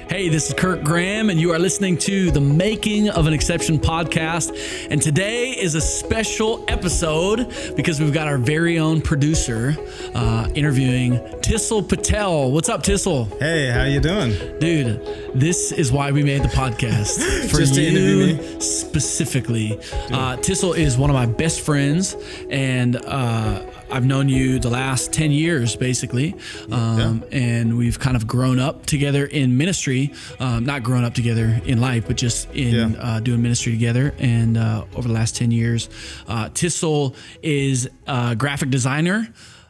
Hey, this is Kirk Graham, and you are listening to the Making of an Exception podcast. And today is a special episode because we've got our very own producer interviewing Tyssul Patel. What's up, Tyssul? Hey, how you doing? Dude, this is why we made the podcast. For Just to interview me? Specifically. Tyssul is one of my best friends, and I've known you the last 10 years, basically. And we've kind of grown up together in ministry, not grown up together in life, but just in doing ministry together. And over the last 10 years, Tyssul is a graphic designer,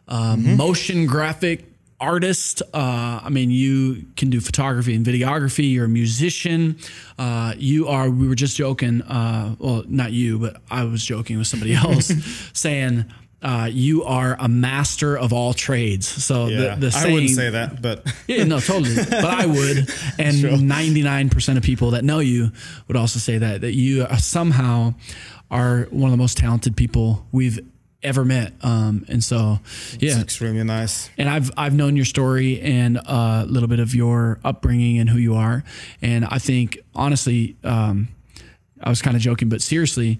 motion graphic artist. I mean, you can do photography and videography. You're a musician. We were just joking. Well, not you, but I was joking with somebody else saying, you are a master of all trades. So the saying, I wouldn't say that, but yeah, no, totally. But I would, and sure. 99% of people that know you would also say that you somehow are one of the most talented people we've ever met. And so, it's extremely nice. And I've known your story and a little bit of your upbringing and who you are. And I think honestly, I was kind of joking, but seriously,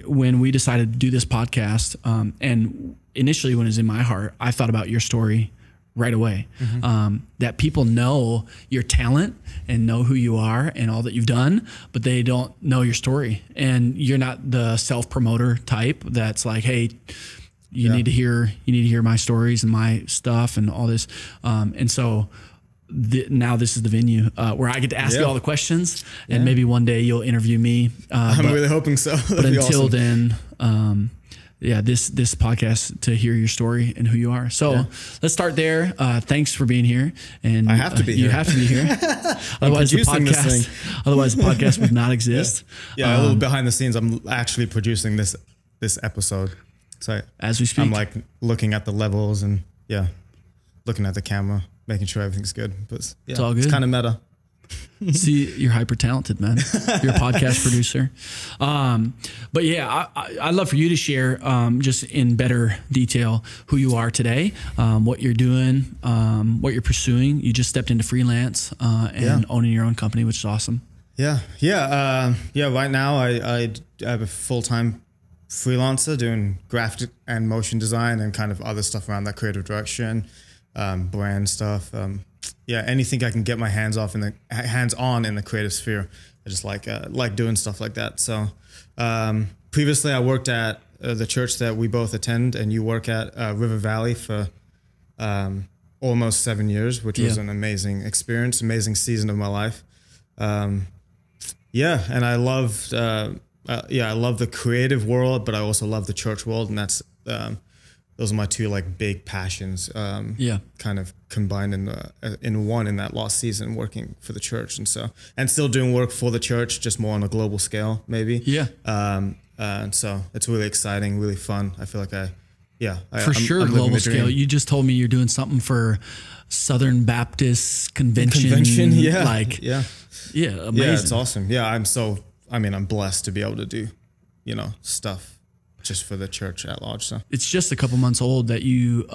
when we decided to do this podcast, and initially when it was in my heart, I thought about your story right away. That people know your talent and know who you are and all that you've done, but they don't know your story. And you're not the self-promoter type that's like, hey, you need to hear my stories and my stuff and all this. And so now this is the venue where I get to ask you all the questions, and maybe one day you'll interview me. I'm really hoping so. But until then, this podcast to hear your story and who you are. So let's start there. Thanks for being here. And I have to be here. You have to be here. Otherwise the podcast would not exist. A little behind the scenes. I'm actually producing this episode. So as we speak, I'm like looking at the levels and looking at the camera, making sure everything's good. But it's all good. It's kind of meta. See, you're hyper talented, man. You're a podcast producer. But yeah, I'd love for you to share just in better detail who you are today, what you're doing, what you're pursuing. You just stepped into freelance and owning your own company, which is awesome. Right now I have a full-time freelancer doing graphic and motion design and kind of other stuff around that creative direction, brand stuff. Anything I can get my hands on in the creative sphere. I just like doing stuff like that. So previously I worked at the church that we both attend and you work at, River Valley, for almost 7 years, which was an amazing experience, amazing season of my life. And I loved I love the creative world, but I also love the church world, and that's those are my two big passions. Kind of combined in one in that last season, working for the church, and still doing work for the church, just more on a global scale, maybe. And so it's really exciting, really fun. I feel like I'm global scale. You just told me you're doing something for Southern Baptist Convention. Amazing. It's awesome. I'm blessed to be able to do, stuff just for the church at large. So it's just a couple months old that you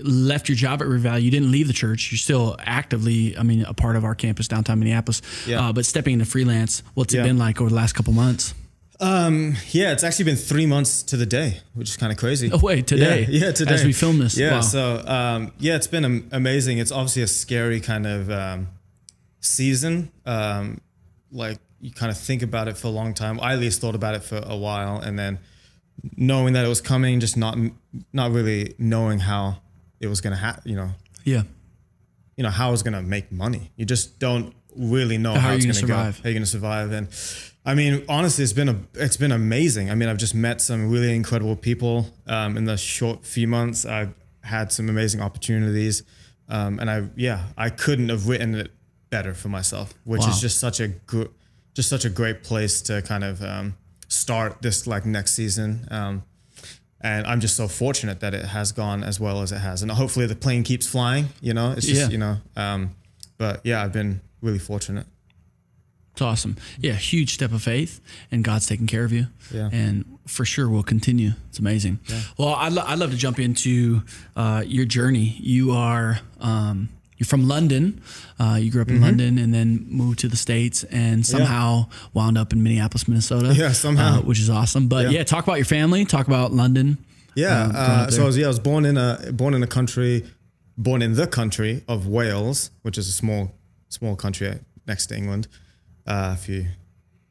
left your job at River Valley. You didn't leave the church. You're still actively, a part of our campus downtown Minneapolis. But stepping into freelance, what's it been like over the last couple months? It's actually been 3 months to the day, which is kind of crazy. Oh wait, today. Today. As we film this. Wow. So it's been amazing. It's obviously a scary kind of season. You kind of think about it for a long time. I at least thought about it for a while, and then knowing that it was coming, just not really knowing how it was going to happen, how it's going to make money. You just don't really know how it's going to go, how you're going to survive. And honestly, it's been amazing. I've just met some really incredible people in the short few months. I've had some amazing opportunities, and I couldn't have written it better for myself, which is just such a great place to kind of start this next season. And I'm just so fortunate that it has gone as well as it has. And hopefully the plane keeps flying, it's just, I've been really fortunate. It's awesome. Yeah. Huge step of faith, and God's taking care of you. Yeah. And for sure will continue. It's amazing. Yeah. Well, I'd love to jump into your journey. You are you're from London. You grew up in London and then moved to the States and somehow wound up in Minneapolis, Minnesota. Yeah, somehow. Which is awesome. But yeah, talk about your family. Talk about London. Yeah. So I was born in the country of Wales, which is a small country next to England. If you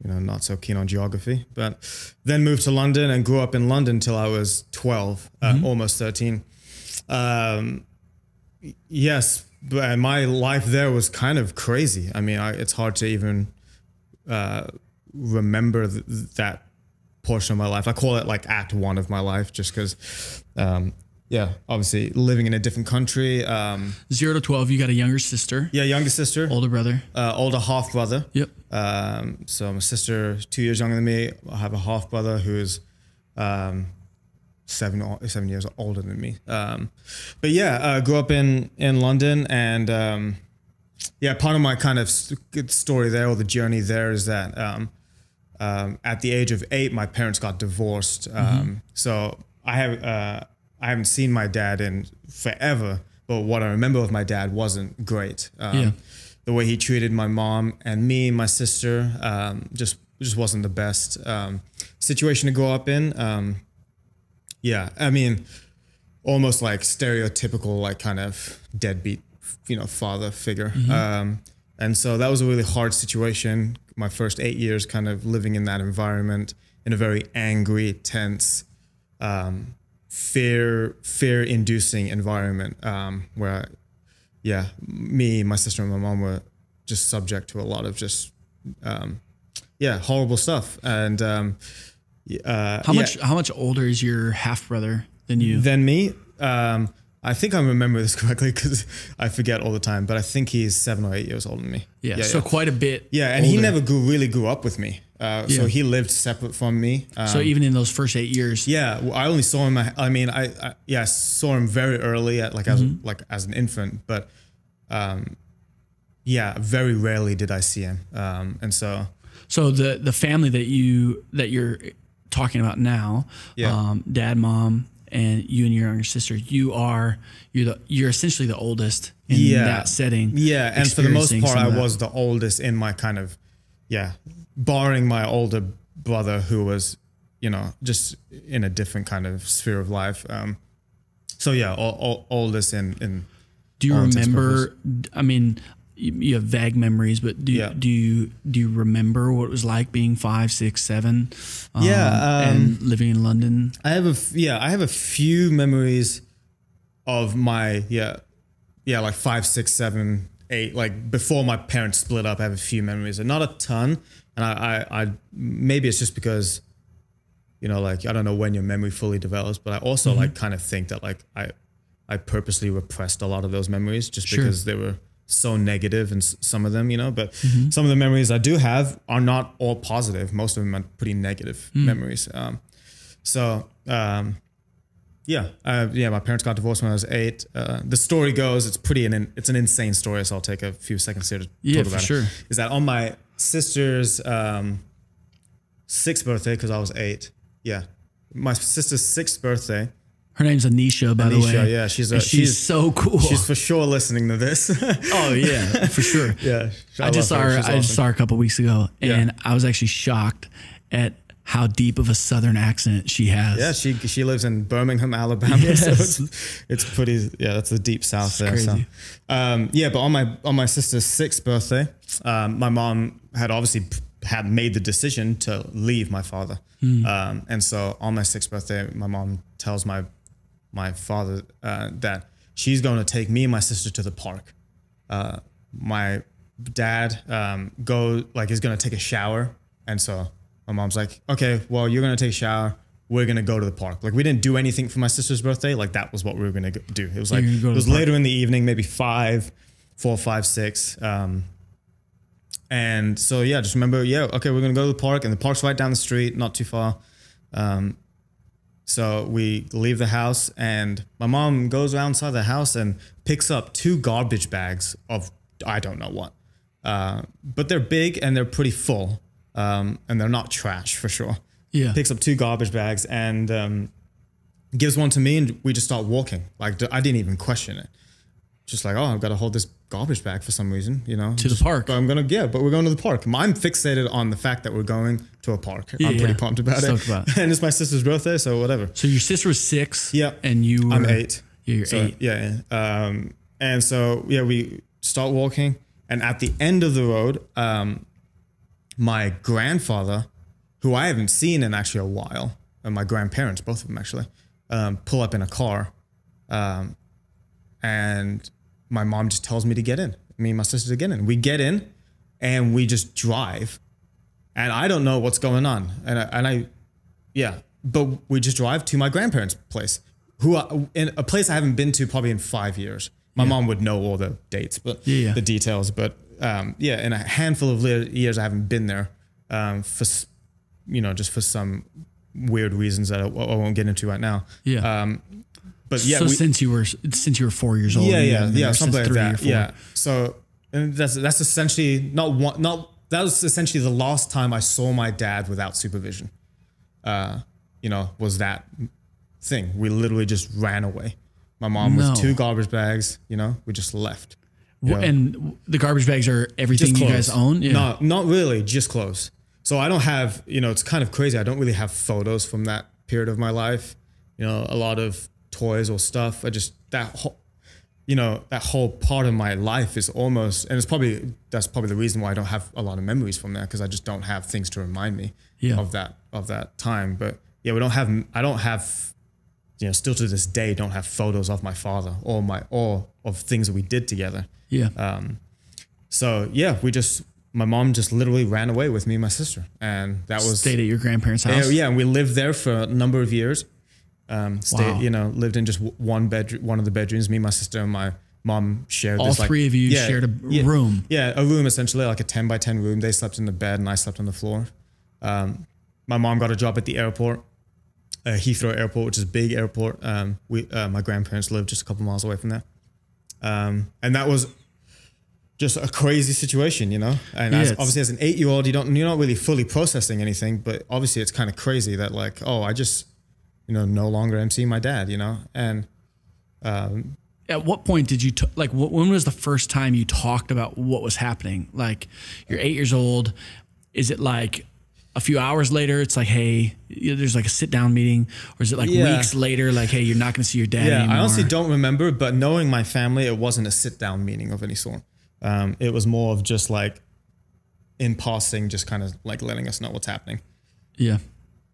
not so keen on geography, but then moved to London and grew up in London till I was 12, almost 13. Yes, but my life there was kind of crazy. I mean, it's hard to even remember that portion of my life. I call it like act 1 of my life, just because, obviously living in a different country. 0 to 12, you got a younger sister. Yeah, younger sister. Older brother. Older half brother. Yep. So my sister 2 years younger than me. I have a half brother who's 7 years older than me. But yeah, grew up in London, and part of my kind of story there, or the journey there, is that at the age of 8, my parents got divorced. So I haven't seen my dad in forever, but what I remember of my dad wasn't great. The way he treated my mom and me, my sister, just wasn't the best situation to grow up in. I mean, almost like stereotypical, like kind of deadbeat, father figure. And so that was a really hard situation. My first 8 years kind of living in that environment, in a very angry, tense, fear-inducing environment, where, me, my sister, and my mom were just subject to a lot of just, horrible stuff. And how much older is your half brother than you? Than me? I think I remember this correctly because I forget all the time, but I think he's 7 or 8 years older than me. So quite a bit. Yeah, and older. he never really grew up with me. So he lived separate from me. So even in those first 8 years. Yeah, I only saw him. I mean, I saw him very early, as an infant, but very rarely did I see him. And so the family that you're talking about now, dad, mom, and you and your younger sister, you're essentially the oldest in that setting. Yeah, and for the most part, I was the oldest in my kind of, barring my older brother who was, just in a different kind of sphere of life. Oldest in. Do you remember? I mean, you have vague memories, but do you remember what it was like being 5, 6, 7, and living in London? I have a few memories of my like 5, 6, 7, 8, like before my parents split up. I have a few memories, and not a ton. And I maybe it's just because, like I don't know when your memory fully develops, but I also like kind of think that like I purposely repressed a lot of those memories just because they were so negative, and some of them, but some of the memories I do have are not all positive. Most of them are pretty negative memories. My parents got divorced when I was 8. The story goes, it's an insane story, so I'll take a few seconds here to talk about it. Is that on my sister's 6th birthday, because I was 8. Yeah, my sister's 6th birthday. Her name's Anisha, by the way. Yeah, she's so cool. She's for sure listening to this. Oh yeah, for sure. Yeah, I just saw her a couple weeks ago, and I was actually shocked at how deep of a Southern accent she has. Yeah, she lives in Birmingham, Alabama. Yes. So it's pretty. Yeah, that's the deep South there. Crazy. So, but on my sister's 6th birthday, my mom had obviously made the decision to leave my father, and so on my 6th birthday, my mom tells my father that she's going to take me and my sister to the park. My dad is going to take a shower, and so my mom's like, okay, well, you're going to take a shower. We're going to go to the park. Like, we didn't do anything for my sister's birthday. Like, that was what we were going to do. It was like, it was later in the evening, maybe 4, 5, 6. And so, just remember, okay, we're going to go to the park, and the park's right down the street, not too far. So we leave the house, and my mom goes outside the house and picks up 2 garbage bags of I don't know what. But they're big and they're pretty full. And they're not trash for sure. Yeah. Picks up 2 garbage bags and gives one to me, and we just start walking. Like, I didn't even question it. just like, oh, I've got to hold this garbage bag for some reason, you know, to the park. But we're going to the park. I'm fixated on the fact that we're going to a park. I'm pretty pumped about it. And it's my sister's birthday, so whatever. So your sister was 6. Yeah. And I'm 8. Yeah, you're 8. Yeah. And so, yeah, we start walking. And at the end of the road, my grandfather, who I haven't seen in actually a while, and my grandparents, both of them actually, pull up in a car. And my mom just tells me to get in. Me and my sister to get in. We get in and we just drive. And I don't know what's going on. But we just drive to my grandparents' place, in a place I haven't been to probably in 5 years. My mom would know all the dates, but the details. But in a handful of years, I haven't been there just for some weird reasons that I won't get into right now. Yeah. But yeah, so since you were 4 years old, something like that. Yeah. So and that's essentially that was essentially the last time I saw my dad without supervision. Was that thing. We literally just ran away. My mom with 2 garbage bags, we just left. And the garbage bags are everything you guys own? Yeah. No, not really, just clothes. So I don't have, it's kind of crazy. I don't really have photos from that period of my life. A lot of toys or stuff. That whole part of my life is almost, and that's probably the reason why I don't have a lot of memories from there, because I just don't have things to remind me of that time. But yeah, I don't have, still to this day, don't have photos of my father or of things that we did together. Yeah. So yeah, my mom just literally ran away with me and my sister, and that was stayed at your grandparents' house. Yeah, and we lived there for a number of years. Lived in just one of the bedrooms. Me, my sister, and my mom shared. All three of you shared a room. Yeah, a room essentially, like a 10 by 10 room. They slept in the bed, and I slept on the floor. My mom got a job at the airport, Heathrow Airport, which is a big airport. My grandparents lived just a couple miles away from there, and that was just a crazy situation, And obviously, as an 8-year-old, you're not really fully processing anything, but obviously, it's kind of crazy that I just no longer am seeing my dad, and at what point did you when was the first time you talked about what was happening? Like, you're 8 years old. Is it like a few hours later, it's like, hey, there's like a sit down meeting, or is it like weeks later, like, hey, you're not going to see your dad anymore? I honestly don't remember, but knowing my family, it wasn't a sit down meeting of any sort. It was more of just like in passing, just kind of like letting us know what's happening. Yeah.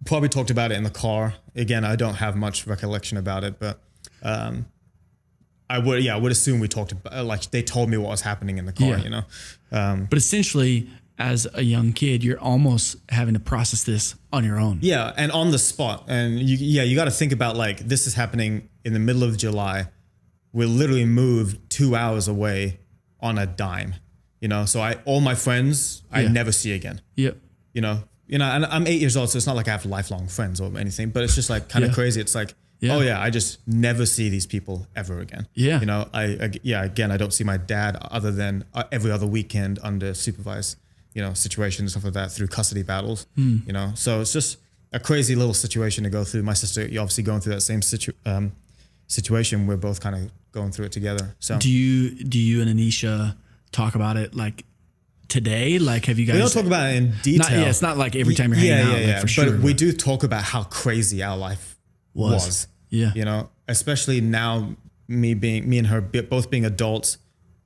Probably talked about it in the car. Again, I don't have much recollection about it, but I would assume we talked about, like, they told me what was happening in the car, But essentially, as a young kid, you're almost having to process this on your own. Yeah, and on the spot. And you got to think about, like, this is happening in the middle of July. We literally moved 2 hours away on a dime, So all my friends I never see again. Yep. And I'm 8 years old, so it's not like I have lifelong friends or anything, but it's just like kind of crazy. It's like, I just never see these people ever again. Yeah. Again, I don't see my dad other than every other weekend under supervised, situations and stuff like that through custody battles, So it's just a crazy little situation to go through. My sister, you're obviously going through that same situation. We're both kind of going through it together. So do you and Anisha talk about it like today? Like, have you guys? We don't talk about it in detail. It's not like every time you're hanging out, for sure. But we do talk about how crazy our life was. Yeah. Especially now, me and her both being adults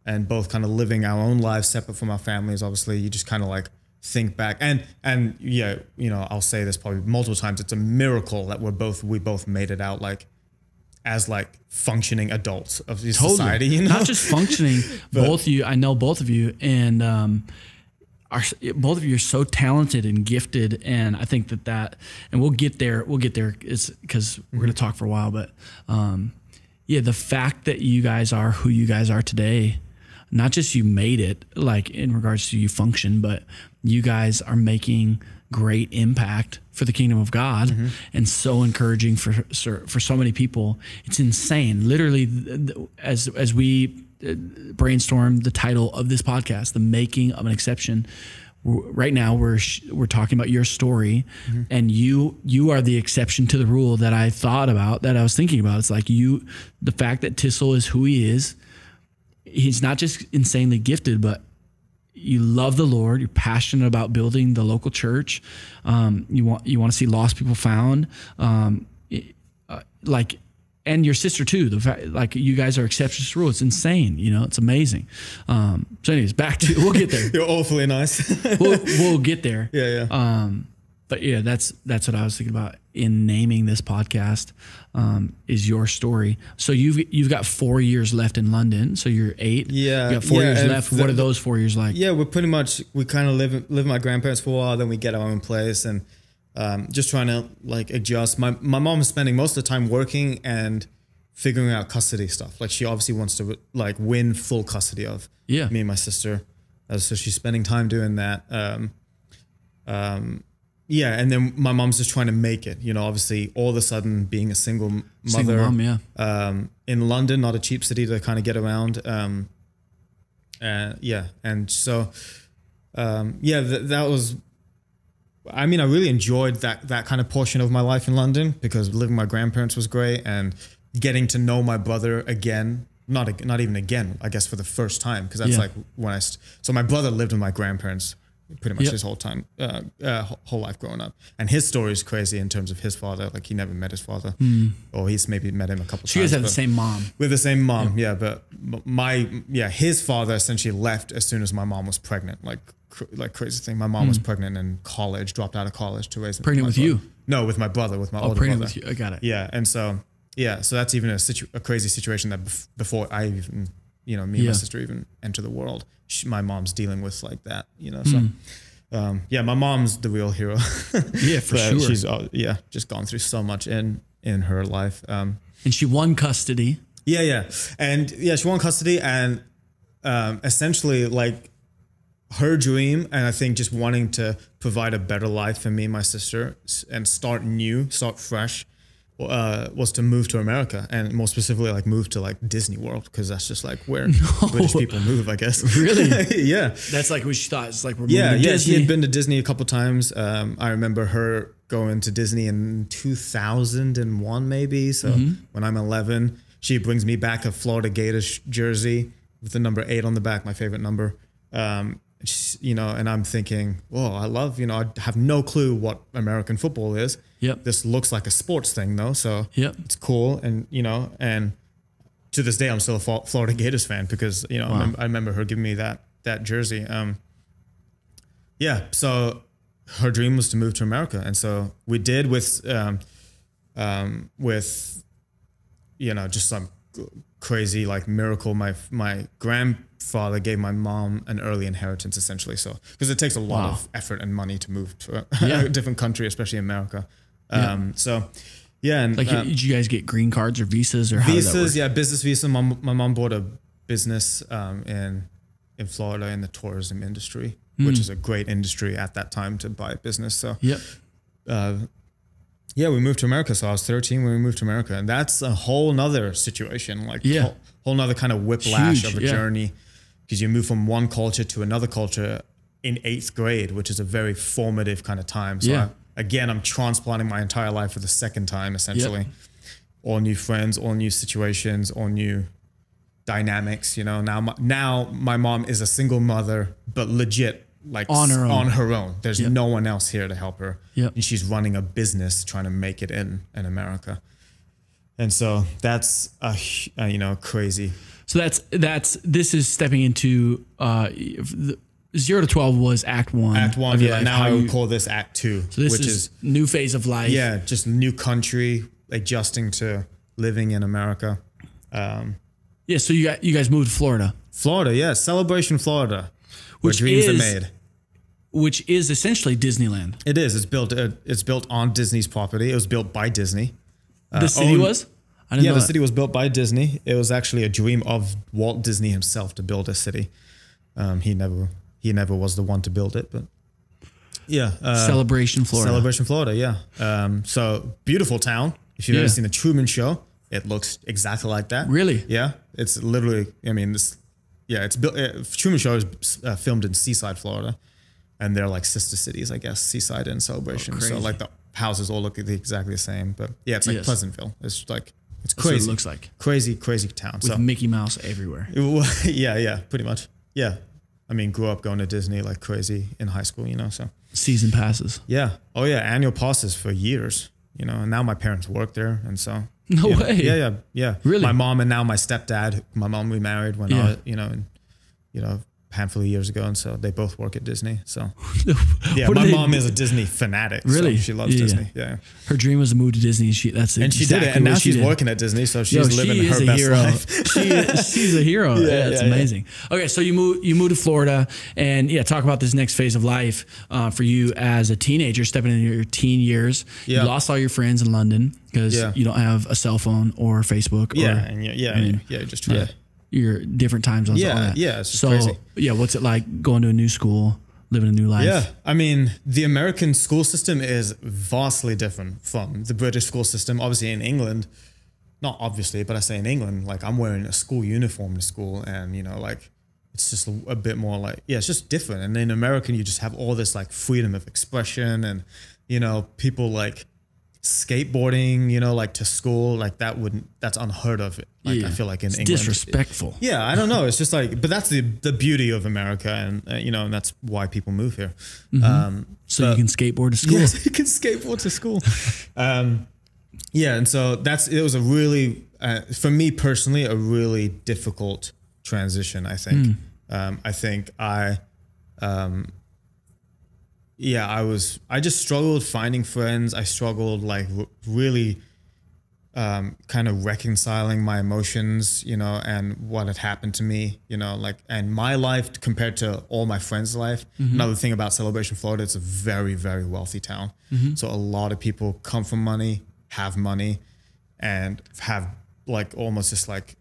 and both kind of living our own lives separate from our families. Obviously, you just kind of like think back and I'll say this probably multiple times. It's a miracle that we both made it out as functioning adults of this society, Not just functioning, I know both of you, and both of you are so talented and gifted, and I think that, and we'll get there, it's because we're going to talk for a while, but the fact that you guys are who you guys are today, not just you made it, like in regards to you function, but you guys are making great impact for the kingdom of God, and so encouraging for so many people. It's insane. Literally, as we brainstorm the title of this podcast, The Making of an Exception, right now we're talking about your story, and you are the exception to the rule that I thought about, that I was thinking about. It's like the fact that Tyssul is who he is, he's not just insanely gifted, but you love the Lord. You're passionate about building the local church. You want to see lost people found. And your sister too. The fact, like, you guys are exceptions to rule. It's insane. You know, it's amazing. So anyways, we'll get there. You're awfully nice. we'll get there. Yeah. But yeah, that's what I was thinking about in naming this podcast, is your story. So you've got 4 years left in London. So you're 8. Yeah. You got 4 years left. What are those 4 years like? Yeah, we kind of live with my grandparents for a while, then we get our own place, and just trying to like adjust. My mom is spending most of the time working and figuring out custody stuff. Like, she obviously wants to like win full custody of me and my sister. So she's spending time doing that. Yeah, and then my mom's just trying to make it. You know, obviously, all of a sudden, being a single mother, in London, not a cheap city to kind of get around. And so, that was. I mean, I really enjoyed that kind of portion of my life in London, because living with my grandparents was great, and getting to know my brother again. Not even again, I guess, for the first time, because that's like when so my brother lived with my grandparents pretty much his whole whole life growing up, and his story is crazy in terms of his father. Like, he never met his father, or he's maybe met him a couple times. So you guys have the same mom. With the same mom, but his father essentially left as soon as my mom was pregnant. Like crazy thing. My mom was pregnant in college, dropped out of college to raise. Pregnant with you? No, with my brother, with my older pregnant brother. With you. I got it. Yeah, and so that's even a crazy situation that before I even, me and my sister even enter the world, my mom's dealing with like that, So, my mom's the real hero. Yeah, for sure. She's just gone through so much in her life. And she won custody. Yeah, and she won custody, and essentially like her dream, and I think just wanting to provide a better life for me and my sister and start fresh. Was to move to America, and more specifically, like, move to like Disney World, because that's just like where British people move, I guess. Really? Yeah. That's like what she thought. It's like we're moving to Disney. She had been to Disney a couple times. I remember her going to Disney in 2001, maybe. So when I'm 11, she brings me back a Florida Gators jersey with the number 8 on the back, my favorite number. And I'm thinking, whoa, I have no clue what American football is. Yep. This looks like a sports thing though. So it's cool. And, and to this day, I'm still a Florida Gators fan, because, I remember her giving me that jersey. So her dream was to move to America. And so we did with just some crazy like miracle. My grandfather gave my mom an early inheritance, essentially. So, because it takes a lot of effort and money to move to a different country, especially America. And did you guys get green cards or visas, or how visas? Yeah, business visa. My mom bought a business in Florida in the tourism industry, which is a great industry at that time to buy a business. So we moved to America. So I was 13 when we moved to America, and that's a whole nother situation, like whole nother kind of whiplash of a journey, because you move from one culture to another culture in 8th grade, which is a very formative kind of time. So I'm transplanting my entire life for the second time, essentially. All new friends, all new situations, all new dynamics. Now my mom is a single mother, but legit, like on her own. There's no one else here to help her. And she's running a business trying to make it in America. And so that's crazy. So this is stepping into 0 to 12 was Act 1. Act 1, Now I would call this Act 2. So this is new phase of life. Yeah, just new country, adjusting to living in America. So you guys moved to Florida. Florida, Celebration, Florida, where dreams are made. Which is essentially Disneyland. It is. It's built on Disney's property. It was built by Disney. The city was? I didn't know the city was built by Disney. It was actually a dream of Walt Disney himself to build a city. He never was the one to build it, but Celebration, Florida. Celebration, Florida, so beautiful town. If you've ever seen the Truman Show, it looks exactly like that. Really? Yeah, it's literally. It's built. Truman Show is filmed in Seaside, Florida, and they're like sister cities, I guess. Seaside and Celebration. So like the houses all look exactly the same, but it's like Pleasantville. It's like It's That's what crazy. it looks like. Crazy town. With Mickey Mouse everywhere. Yeah, pretty much. Yeah. I mean, grew up going to Disney like crazy in high school, you know, so. Season passes. Yeah. Oh yeah, annual passes for years, you know, and now my parents work there, and so. No way. Yeah. Really? My mom and now my stepdad, my mom remarried when I was, a handful of years ago, and so they both work at Disney. So yeah, my mom is a Disney fanatic. Really? So she loves Disney. Yeah. Her dream was to move to Disney. She did it, and now she's working at Disney, so she's living her best life. She's a hero. Yeah, it's amazing. Yeah. Okay, so you moved to Florida, and talk about this next phase of life for you as a teenager, stepping into your teen years. Yeah. You lost all your friends in London because you don't have a cell phone or Facebook. Just trying to. Your different time zones. It's crazy. What's it like going to a new school, living a new life? Yeah, I mean, the American school system is vastly different from the British school system. Obviously in England, not obviously, but I say in England, like I'm wearing a school uniform to school, and it's just a bit more like, it's just different. And in American, you just have all this like freedom of expression, and people like skateboarding, like to school, like that's unheard of. Like I feel like in England, disrespectful. I don't know. It's just like, but that's the beauty of America, and and that's why people move here. Mm-hmm. So you can skateboard to school. Yes, you can skateboard to school. And so it was a really, for me personally, a really difficult transition. I think. I just struggled finding friends. I struggled like really kind of reconciling my emotions, and what had happened to me, and my life compared to all my friends' life. Mm-hmm. Another thing about Celebration, Florida, it's a very, very wealthy town. Mm-hmm. So a lot of people come from money, have money, and have like almost just like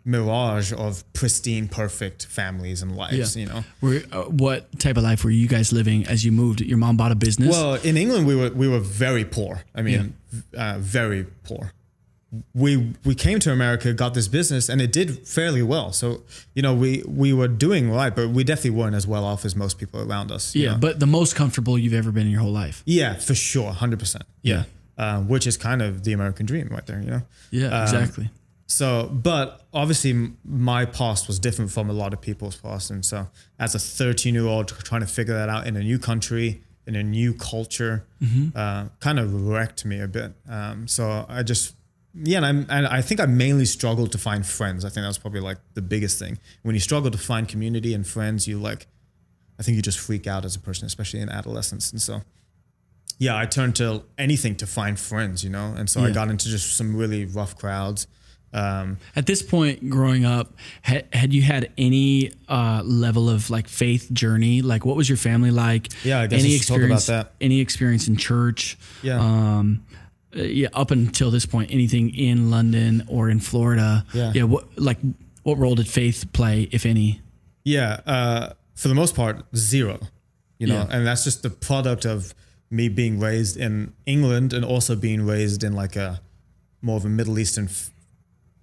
mirage of pristine, perfect families and lives. What type of life were you guys living as you moved? Your mom bought a business? Well, in England we were very poor. I mean, very poor. We came to America, got this business, and it did fairly well. So we were doing right, but we definitely weren't as well off as most people around us. But the most comfortable you've ever been in your whole life. Yeah, for sure, 100%. Yeah, which is kind of the American dream right there. Yeah, exactly. So, but obviously my past was different from a lot of people's past. And so as a 13-year-old trying to figure that out in a new country, in a new culture, kind of wrecked me a bit. So I just, and I think I mainly struggled to find friends. I think that's probably like the biggest thing. When you struggle to find community and friends, I think you just freak out as a person, especially in adolescence. And so, I turned to anything to find friends, and so I got into just some really rough crowds. At this point, growing up, had you had any level of like faith journey? Like, what was your family like? Yeah, I guess any experience talk about that. Any experience in church? Up until this point, anything in London or in Florida? What role did faith play, if any? For the most part, zero. And that's just the product of me being raised in England and also being raised in like a more of a Middle Eastern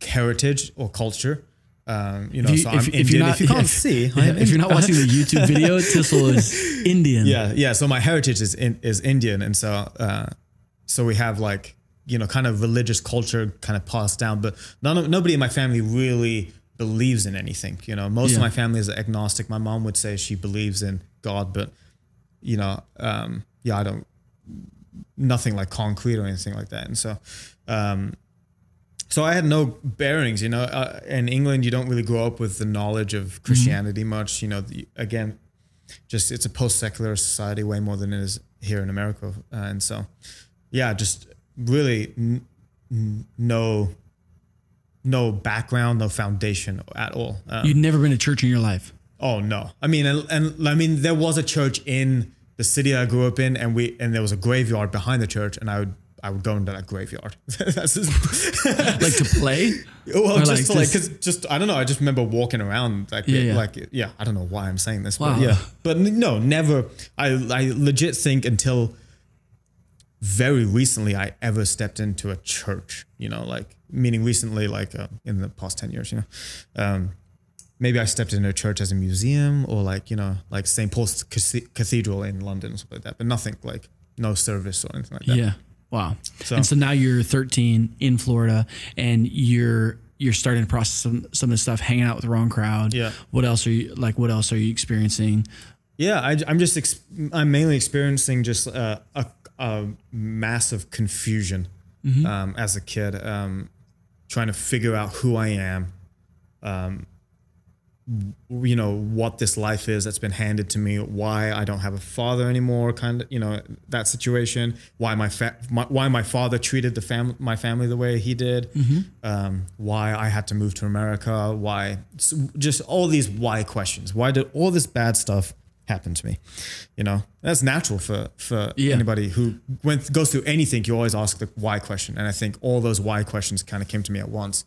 heritage or culture. So I'm Indian. If you can't see, if you're not watching the YouTube video, Tyssul is Indian. Yeah. So my heritage is Indian, and so we have like kind of religious culture kind of passed down, but nobody in my family really believes in anything. Most of my family is agnostic. My mom would say she believes in God, but I don't, nothing like concrete or anything like that, and so. So I had no bearings, in England, you don't really grow up with the knowledge of Christianity much, again, just it's a post-secular society way more than it is here in America. And so, just really no background, no foundation at all. You'd never been to church in your life? Oh, no. I mean, there was a church in the city I grew up in, and there was a graveyard behind the church, and I would go into that graveyard. That's just like to play? Well, just I don't know. I just remember walking around I don't know why I'm saying this, wow. but no, never. I legit think until very recently I ever stepped into a church, meaning recently, in the past 10 years, maybe I stepped into a church as a museum or like St. Paul's Cathedral in London or something like that, but nothing like no service or anything like that. Yeah. Wow. And so now you're 13 in Florida, and you're starting to process some of this stuff, hanging out with the wrong crowd. Yeah. What else are you experiencing? Yeah, I'm mainly experiencing just a massive confusion as a kid, trying to figure out who I am, what this life is that's been handed to me, why I don't have a father anymore, kind of, that situation, why my father treated my family the way he did, why I had to move to America, just all these why questions. Why did all this bad stuff happen to me? That's natural for anybody who goes through anything. You always ask the why question. And I think all those why questions kind of came to me at once.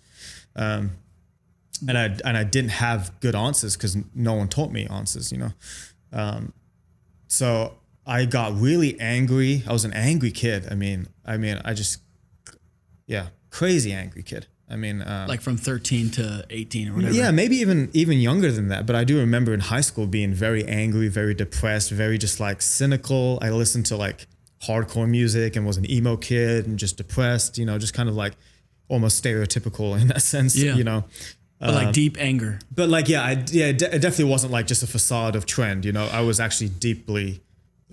And I didn't have good answers because no one taught me answers, So I got really angry. I was an angry kid. Crazy angry kid. Like from 13 to 18 or whatever. Yeah, maybe even younger than that. But I do remember in high school being very angry, very depressed, very just like cynical. I listened to like hardcore music and was an emo kid and just depressed, just kind of like almost stereotypical in that sense, But like deep anger. But like, it definitely wasn't like just a facade of trend. I was actually deeply,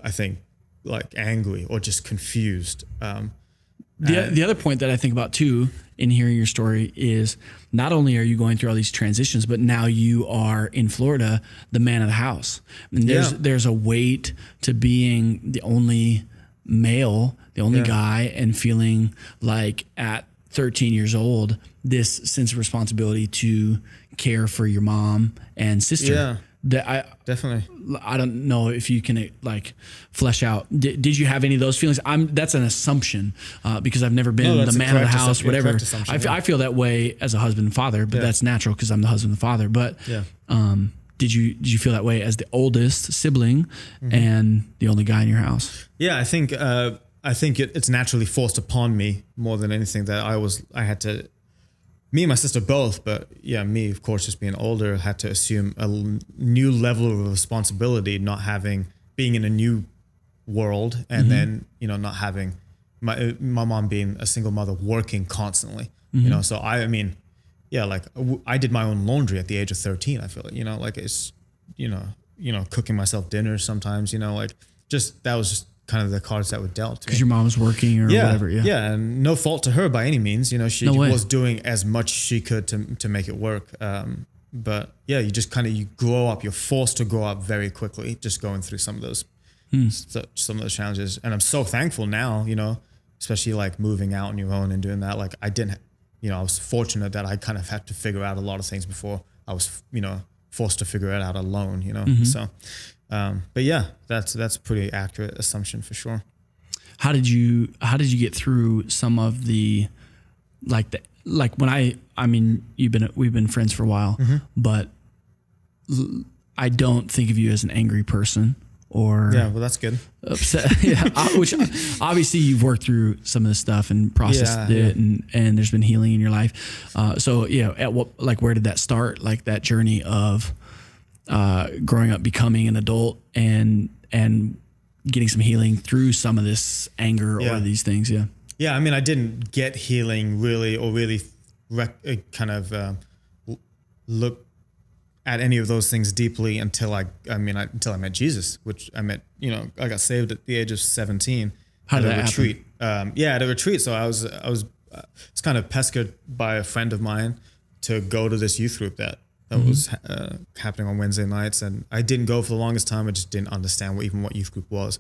I think, like angry or just confused. The other point that I think about too in hearing your story is not only are you going through all these transitions, but now you are in Florida, the man of the house. And there's a weight to being the only male, the only guy, and feeling like at 13 years old, this sense of responsibility to care for your mom and sister. Yeah, definitely. I don't know if you can like flesh out. Did you have any of those feelings? That's an assumption because I've never been the man of the house, whatever. I feel that way as a husband and father, but that's natural because I'm the husband and father. But did you feel that way as the oldest sibling and the only guy in your house? Yeah, I think it's naturally forced upon me more than anything that I had to, me and my sister both, but me, of course, just being older, had to assume a new level of responsibility, being in a new world, and then, not having my mom being a single mother working constantly, so I did my own laundry at the age of 13. I feel like, it's, cooking myself dinner sometimes, that was just kind of the cards that were dealt. Because your mom was working or whatever. Yeah. And no fault to her by any means. She was doing as much she could to make it work. But you just you grow up, you're forced to grow up very quickly, just going through some of those challenges. And I'm so thankful now, especially like moving out on your own and doing that. Like I was fortunate that I kind of had to figure out a lot of things before I was, forced to figure it out alone, So, but that's a pretty accurate assumption for sure. How did you get through some of the, we've been friends for a while, but I don't think of you as an angry person or well, that's good. Upset. Which obviously you've worked through some of this stuff and processed it and there's been healing in your life. Where did that start? Like that journey of growing up, becoming an adult and getting some healing through some of this anger or these things. Yeah. I didn't get healing really look at any of those things deeply until I met Jesus, which I met, I got saved at the age of 17 at a retreat. At a retreat. So I was kind of pestered by a friend of mine to go to this youth group that was happening on Wednesday nights. And I didn't go for the longest time. I just didn't understand what youth group was.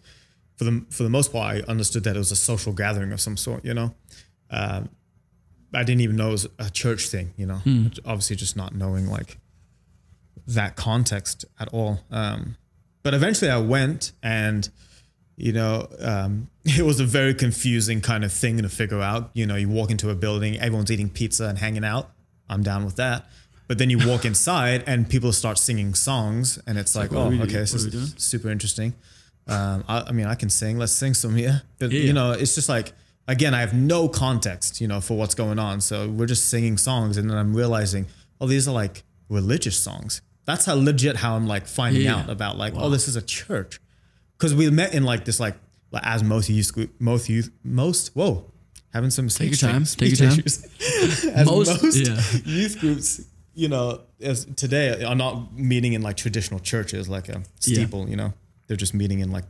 For the most part, I understood that it was a social gathering of some sort, I didn't even know it was a church thing, obviously just not knowing like that context at all. But eventually I went and, it was a very confusing kind of thing to figure out. You walk into a building, everyone's eating pizza and hanging out. I'm down with that. But then you walk inside and people start singing songs and it's like, this is super interesting. I can sing, let's sing some. But it's just like, again, I have no context, for what's going on. So we're just singing songs and then I'm realizing, these are like religious songs. That's how I'm like finding out about like, this is a church. Cause we met in like this like like as most whoa, having some take your time. As most youth groups, you know, as today are not meeting in like traditional churches, like a steeple, you know, they're just meeting in like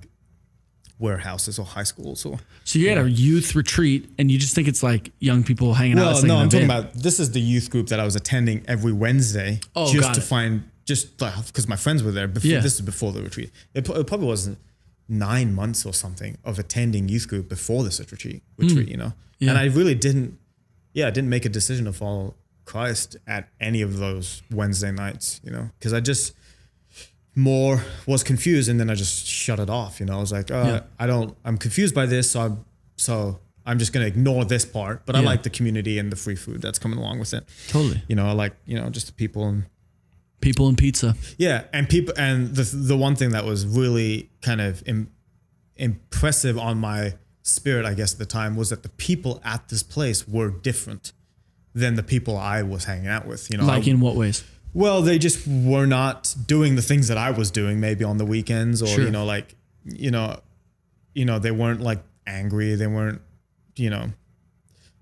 warehouses or high schools. Or so you had a youth retreat, and you just think it's like young people hanging out. No, I'm talking about, this is the youth group that I was attending every Wednesday, just to find, just like, because my friends were there before. This is before the retreat. It probably wasn't 9 months or something of attending youth group before this retreat, you know. And I really didn't make a decision to follow Christ at any of those Wednesday nights, you know, because I just more was confused, and then I just shut it off. You know, I was like, I'm confused by this. So I'm just going to ignore this part, but I like the community and the free food that's coming along with it. Totally. You know, I like, you know, just the people and pizza. Yeah. And people, and the one thing that was really kind of impressive on my spirit, I guess at the time, was that the people at this place were different than the people I was hanging out with, you know. Like in what ways? Well, they just were not doing the things that I was doing, maybe on the weekends, or, you know, like, you know, they weren't like angry. They weren't, you know,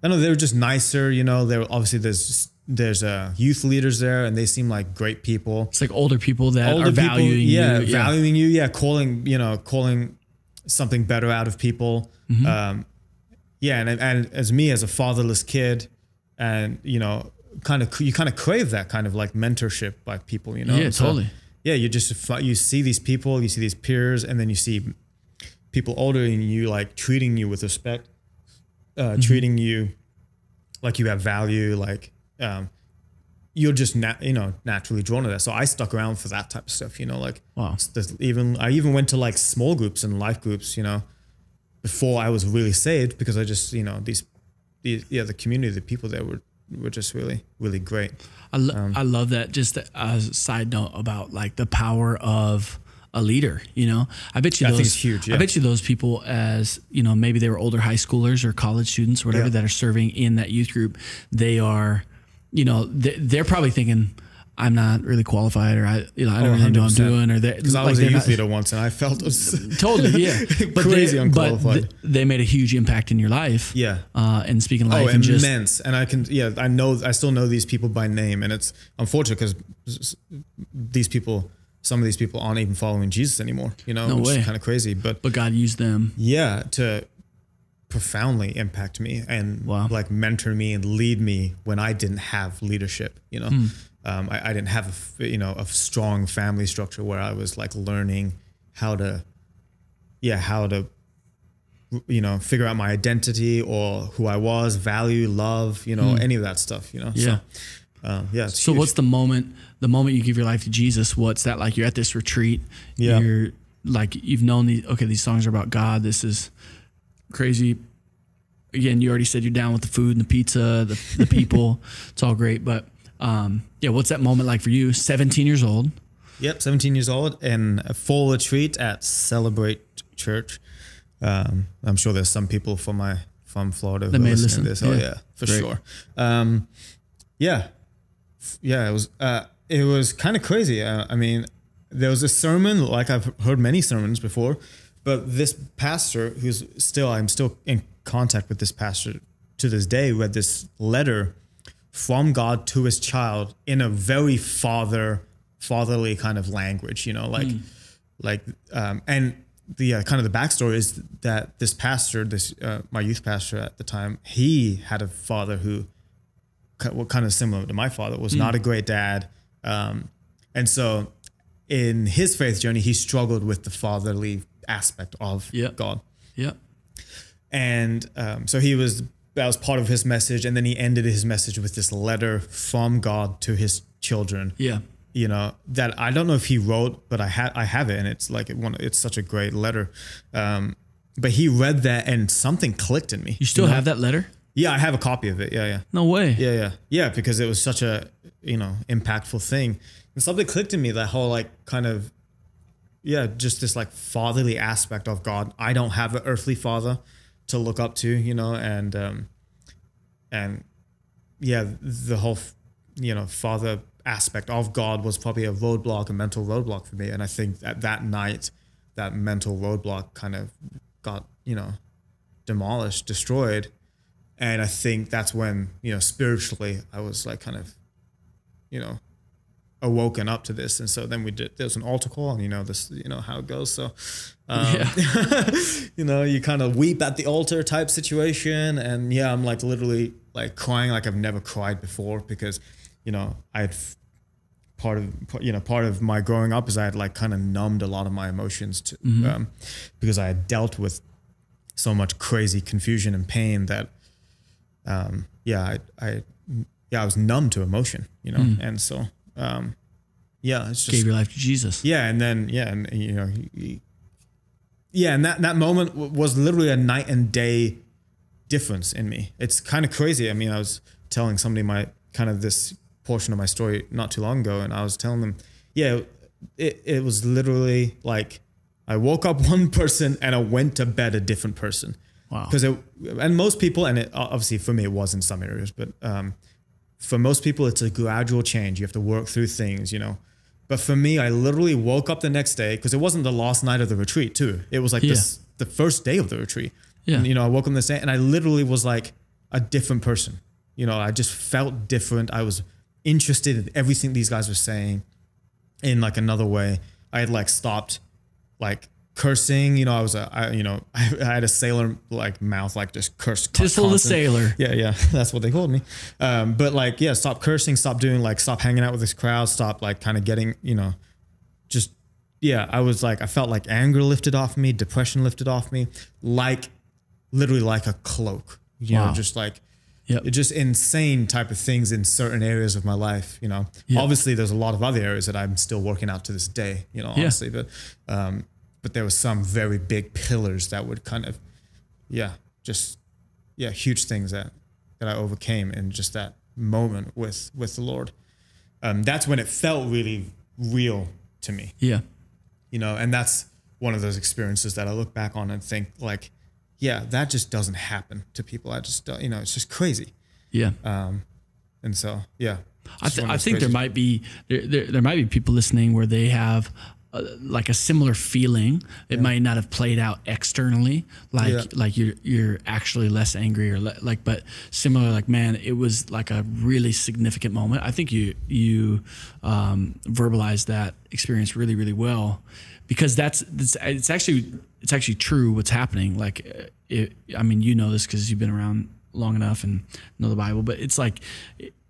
I know they were just nicer, you know. There obviously there's youth leaders there, and they seem like great people. It's like older people that are valuing you. Valuing you. Yeah. Calling something better out of people. Mm-hmm. And as me, as a fatherless kid, and, you know, you kind of crave that kind of like mentorship by people, you know? Yeah, totally. Yeah. You see these people, you see these peers, and then you see people older than you, like treating you with respect, treating you like you have value, like, you're just naturally drawn to that. So I stuck around for that type of stuff, you know, like, wow. I even went to like small groups and life groups, you know, before I was really saved, because I just, you know, the community, the people there were just really, really great. I love that. Just a side note about like the power of a leader, you know. I bet you I think it's huge. Yeah. I bet you those people, as you know, maybe they were older high schoolers or college students or whatever that are serving in that youth group. They are, you know, they're probably thinking, I'm not really qualified, or I don't really know what I'm doing, or because I was a youth leader once, and I felt totally, but crazy unqualified. But they made a huge impact in your life, and speaking life, and immense. And I still know these people by name, and it's unfortunate because some of these people aren't even following Jesus anymore. You know, no way. It's kind of crazy, but God used them, to profoundly impact me and like mentor me and lead me when I didn't have leadership. You know. I didn't have a strong family structure where I was like learning how to figure out my identity or who I was, value, love, you know, any of that stuff, you know. Yeah. So what's the moment you give your life to Jesus? What's that like? You're at this retreat. Yeah. You're like, you've known these songs are about God. This is crazy. Again, you already said you're down with the food and the pizza, the people. It's all great, but what's that moment like for you? 17 years old. Yep, 17 years old, and a full retreat at Celebrate Church. I'm sure there's some people from Florida who are listening to this. Oh yeah, for Great. sure. It was kind of crazy. I mean, there was a sermon, like I've heard many sermons before, but this pastor, I'm still in contact with this pastor to this day, read this letter from God to his child in a very fatherly kind of language, you know, and the kind of the backstory is that this pastor, my youth pastor at the time, he had a father who kind of similar to my father, was not a great dad. And so in his faith journey, he struggled with the fatherly aspect of God. Yeah. And so that was part of his message. And then he ended his message with this letter from God to his children. Yeah. You know, that I don't know if he wrote, but I have it. And it's like, it's such a great letter. But he read that and something clicked in me. You still have that letter? Yeah, I have a copy of it. Yeah. No way. Yeah, because it was such a, impactful thing. And something clicked in me, that whole like kind of, just this like fatherly aspect of God. I don't have an earthly father to look up to, and the whole, father aspect of God was probably a mental roadblock for me. And I think that night, that mental roadblock kind of got, demolished, destroyed. And I think that's when, spiritually I was like kind of, awoken up to this. And so then there was an altar call, and this, how it goes. So, you kind of weep at the altar type situation. And yeah, I'm like literally like crying like I've never cried before, because, part of my growing up is I had like kind of numbed a lot of my emotions to, because I had dealt with so much crazy confusion and pain that, I was numb to emotion, and so, it's just gave your life to Jesus. Yeah. And then, and that moment was literally a night and day difference in me. It's kind of crazy. I mean, I was telling somebody this portion of my story not too long ago, and I was telling them, it was literally like I woke up one person and I went to bed a different person. Wow. And most people, and obviously for me it was in some areas, but for most people it's a gradual change. You have to work through things, But for me, I literally woke up the next day, because it wasn't the last night of the retreat too. It was like the first day of the retreat. Yeah. And, I woke up this day and I literally was like a different person. I just felt different. I was interested in everything these guys were saying in like another way. I had like stopped like cursing, I had a sailor like mouth, like just curse. Tyssul the sailor. Yeah. That's what they called me. But like, stop cursing, stop hanging out with this crowd, stop like kind of getting, I was like, I felt like anger lifted off me, depression lifted off me, like literally like a cloak, Wow. just like, just insane type of things in certain areas of my life, Obviously there's a lot of other areas that I'm still working out to this day, honestly, but there were some very big pillars that would kind of, huge things that I overcame in just that moment with the Lord. That's when it felt really real to me. Yeah. And that's one of those experiences that I look back on and think like, that just doesn't happen to people. I just, it's just crazy. Yeah. And so, I think there might be people listening where they have like a similar feeling. It might not have played out externally, like you're actually less angry or but similar. Like, man, it was like a really significant moment. I think you verbalized that experience really, really well, because it's actually true what's happening. Like, I mean, this because you've been around long enough and know the Bible, but it's like,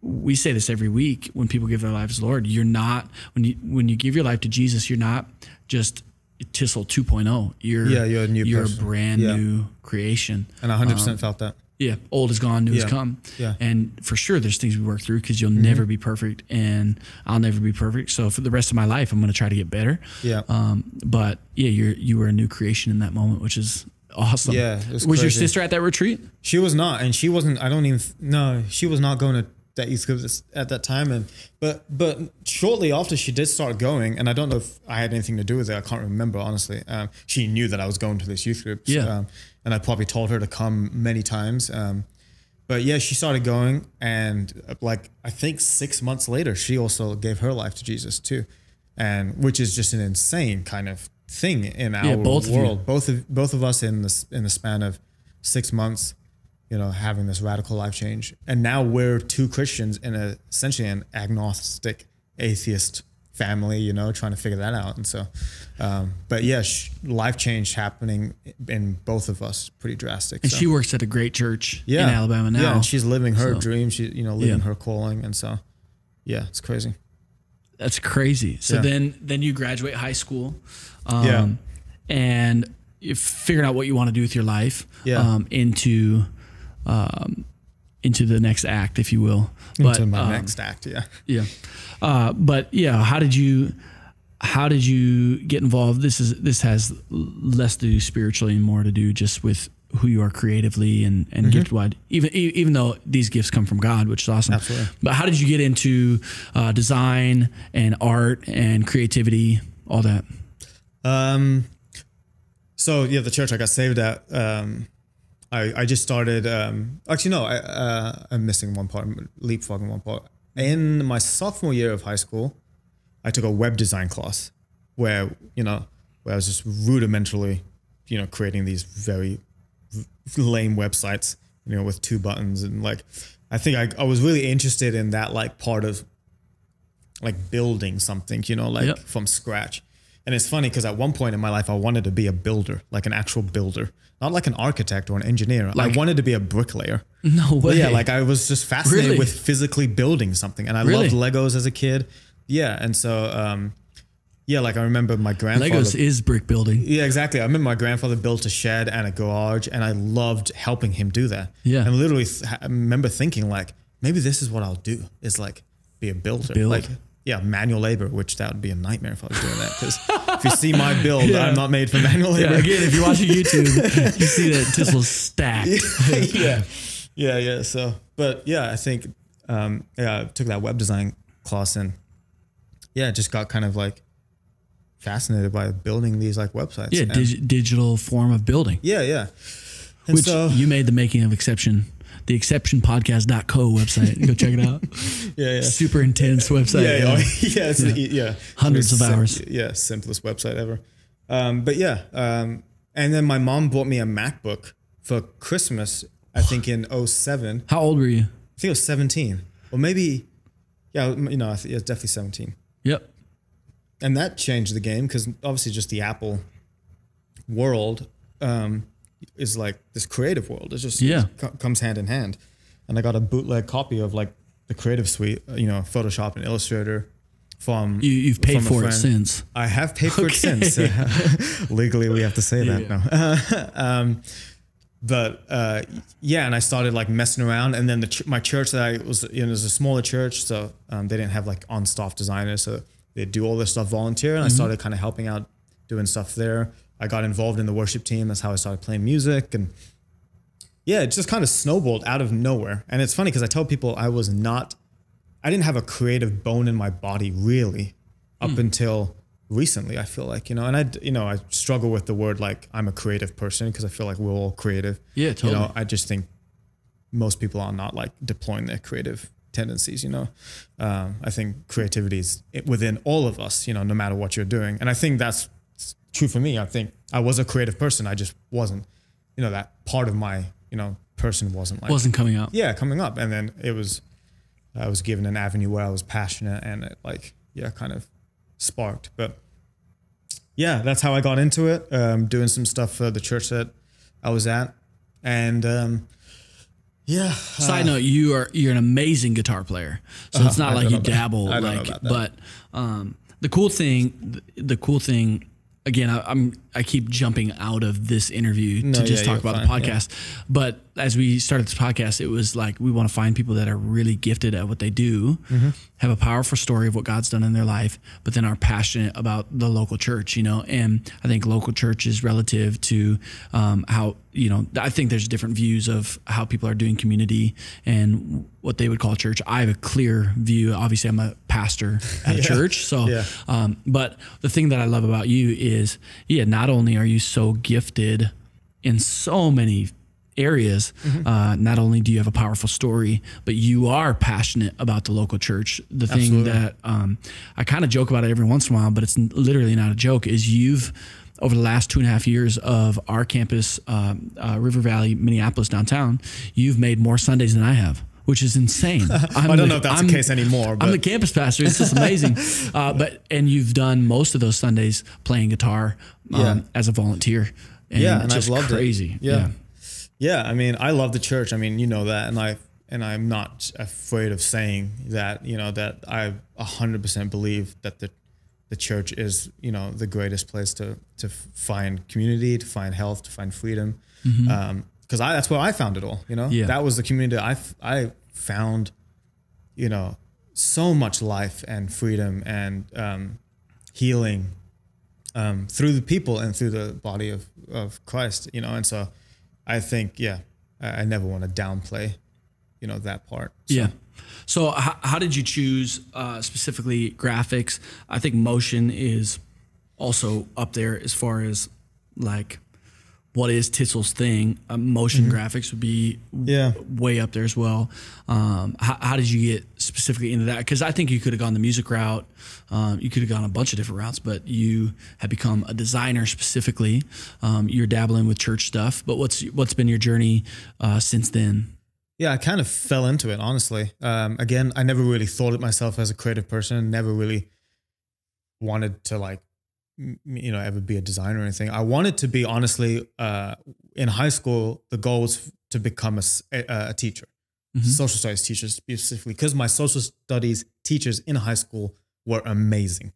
we say this every week when people give their lives to the Lord. You're not, when you give your life to Jesus, you're not just Tyssul 2.0. You're a new person. A brand new creation. And I 100% felt that. Yeah. Old is gone, new has come. Yeah. And for sure there's things we work through, because you'll never be perfect, and I'll never be perfect. So for the rest of my life, I'm going to try to get better. Yeah. But you were a new creation in that moment, which is awesome. Yeah. Was your sister at that retreat? She was not. And she wasn't, she was not going to that youth group at that time, but shortly after she did start going, and I don't know if I had anything to do with it, I can't remember honestly. She knew that I was going to this youth group, and I probably told her to come many times. But she started going, and like I think 6 months later, she also gave her life to Jesus too, and which is just an insane kind of thing in our world. Both of us in the span of 6 months. Having this radical life change. And now we're two Christians in essentially an agnostic atheist family, trying to figure that out. And so, but life change happening in both of us, pretty drastic. And she works at a great church in Alabama now. Yeah, and she's living her dream. She's, living her calling. And so, it's crazy. That's crazy. So then you graduate high school, and you figure out what you want to do with your life, into the next act, if you will. Into my next act, But how did you get involved? This has less to do spiritually and more to do just with who you are creatively and gift wide. Even though these gifts come from God, which is awesome. Absolutely. But how did you get into design and art and creativity, all that? So the church I got saved at. I just started, actually, no, I'm missing one part, I'm leapfrogging one part. In my sophomore year of high school, I took a web design class where I was just rudimentarily creating these very lame websites, with 2 buttons. And like, I think I was really interested in that, like, part of like building something, from scratch. And it's funny because at one point in my life, I wanted to be a builder, like an actual builder, not like an architect or an engineer. I wanted to be a bricklayer. No way. But yeah, like I was just fascinated Really? with physically building something, and I Really? loved Legos as a kid. Yeah, and so like I remember my grandfather. Legos is brick building. Yeah, exactly. I remember my grandfather built a shed and a garage, and I loved helping him do that. Yeah. And literally, I remember thinking like, maybe this is what I'll do, is like be a builder. Build. Like, yeah, manual labor, which that would be a nightmare if I was doing that. Because if you see my build, I'm not made for manual labor. Yeah, again, if you're watching YouTube, you see that Tyssul's stacked. Yeah. So, but yeah, I think, I took that web design class, and just got kind of like fascinated by building these like websites. Yeah, digital form of building. Yeah. And Which you made the making of Exception. The exceptionpodcast.co website. Go check it out. Yeah. Super intense website. Hundreds of hours. Simplest website ever. And then my mom bought me a MacBook for Christmas, I think in 2007. How old were you? I think it was 17. Or maybe, I think it was definitely 17. Yep. And that changed the game, because obviously just the Apple world is like this creative world. It's just comes hand in hand. And I got a bootleg copy of like the Creative Suite, Photoshop and Illustrator from you've paid from for it since. I have paid for it since. Legally, we have to say that now. And I started like messing around, and then my church that I was in was a smaller church, so they didn't have like on-staff designers, so they do all this stuff volunteer, and I started kind of helping out, doing stuff there. I got involved in the worship team. That's how I started playing music. And it just kind of snowballed out of nowhere. And it's funny because I tell people I didn't have a creative bone in my body really up until recently, I feel like, and I struggle with the word, like I'm a creative person, because I feel like we're all creative. Yeah, totally. I just think most people are not like deploying their creative tendencies, I think creativity is within all of us, no matter what you're doing. And I think that's true for me. I think I was a creative person. I just wasn't, that part of my, person wasn't coming up. Yeah, coming up. And then I was given an avenue where I was passionate, and it kind of sparked. But yeah, that's how I got into it. Doing some stuff for the church that I was at. And Side note, you're an amazing guitar player. So it's not like you dabble. I don't know about that. But the cool thing. Again, I keep jumping out of this interview to just talk about the podcast. Yeah. But as we started this podcast, it was like we want to find people that are really gifted at what they do, have a powerful story of what God's done in their life, but then are passionate about the local church, And I think local church is relative to how, I think there's different views of how people are doing community and what they would call church. I have a clear view. Obviously, I'm a pastor at a church. So, but the thing that I love about you is, not only are you so gifted in so many areas, not only do you have a powerful story, but you are passionate about the local church. The thing that I kind of joke about it every once in a while, but it's literally not a joke, is you've, over the last 2.5 years of our campus, River Valley, Minneapolis downtown, you've made more Sundays than I have, which is insane. I don't know if that's the case anymore. But. I'm the campus pastor. It's just amazing. And you've done most of those Sundays playing guitar as a volunteer. And I've loved crazy. It. Yeah. I mean, I love the church. I mean, you know that, and I'm not afraid of saying that. That I 100% believe that the church is, the greatest place to find community, to find health, to find freedom. Because that's where I found it all. That was the community I found. So much life and freedom and healing through the people and through the body of Christ. And so I think I never want to downplay that part. So. Yeah. So how did you choose specifically graphics? I think motion is also up there as far as like what is Tyssul's thing. Motion graphics would be way up there as well. How did you get specifically into that? Because I think you could have gone the music route. You could have gone a bunch of different routes, but you have become a designer specifically. You're dabbling with church stuff, but what's been your journey since then? Yeah, I kind of fell into it, honestly. Again, I never really thought of myself as a creative person, never really wanted to like, ever be a designer or anything. I wanted to be, honestly, in high school, the goal was to become a teacher, social studies teacher specifically, because my social studies teachers in high school were amazing.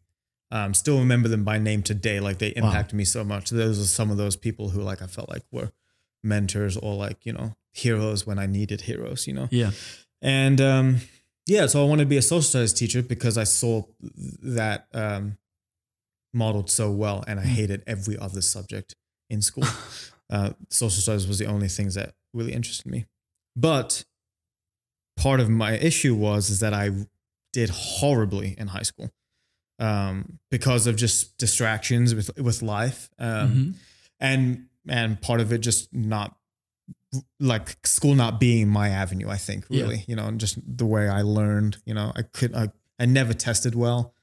Still remember them by name today. Like they impacted me so much. Those are some of those people who like I felt like were mentors or like, heroes when I needed heroes, Yeah. And so I wanted to be a social studies teacher because I saw that modeled so well, and I hated every other subject in school. Social studies was the only things that really interested me. But part of my issue is that I did horribly in high school because of just distractions with life, and part of it just not like school not being my avenue. I think really, and just the way I learned. I never tested well.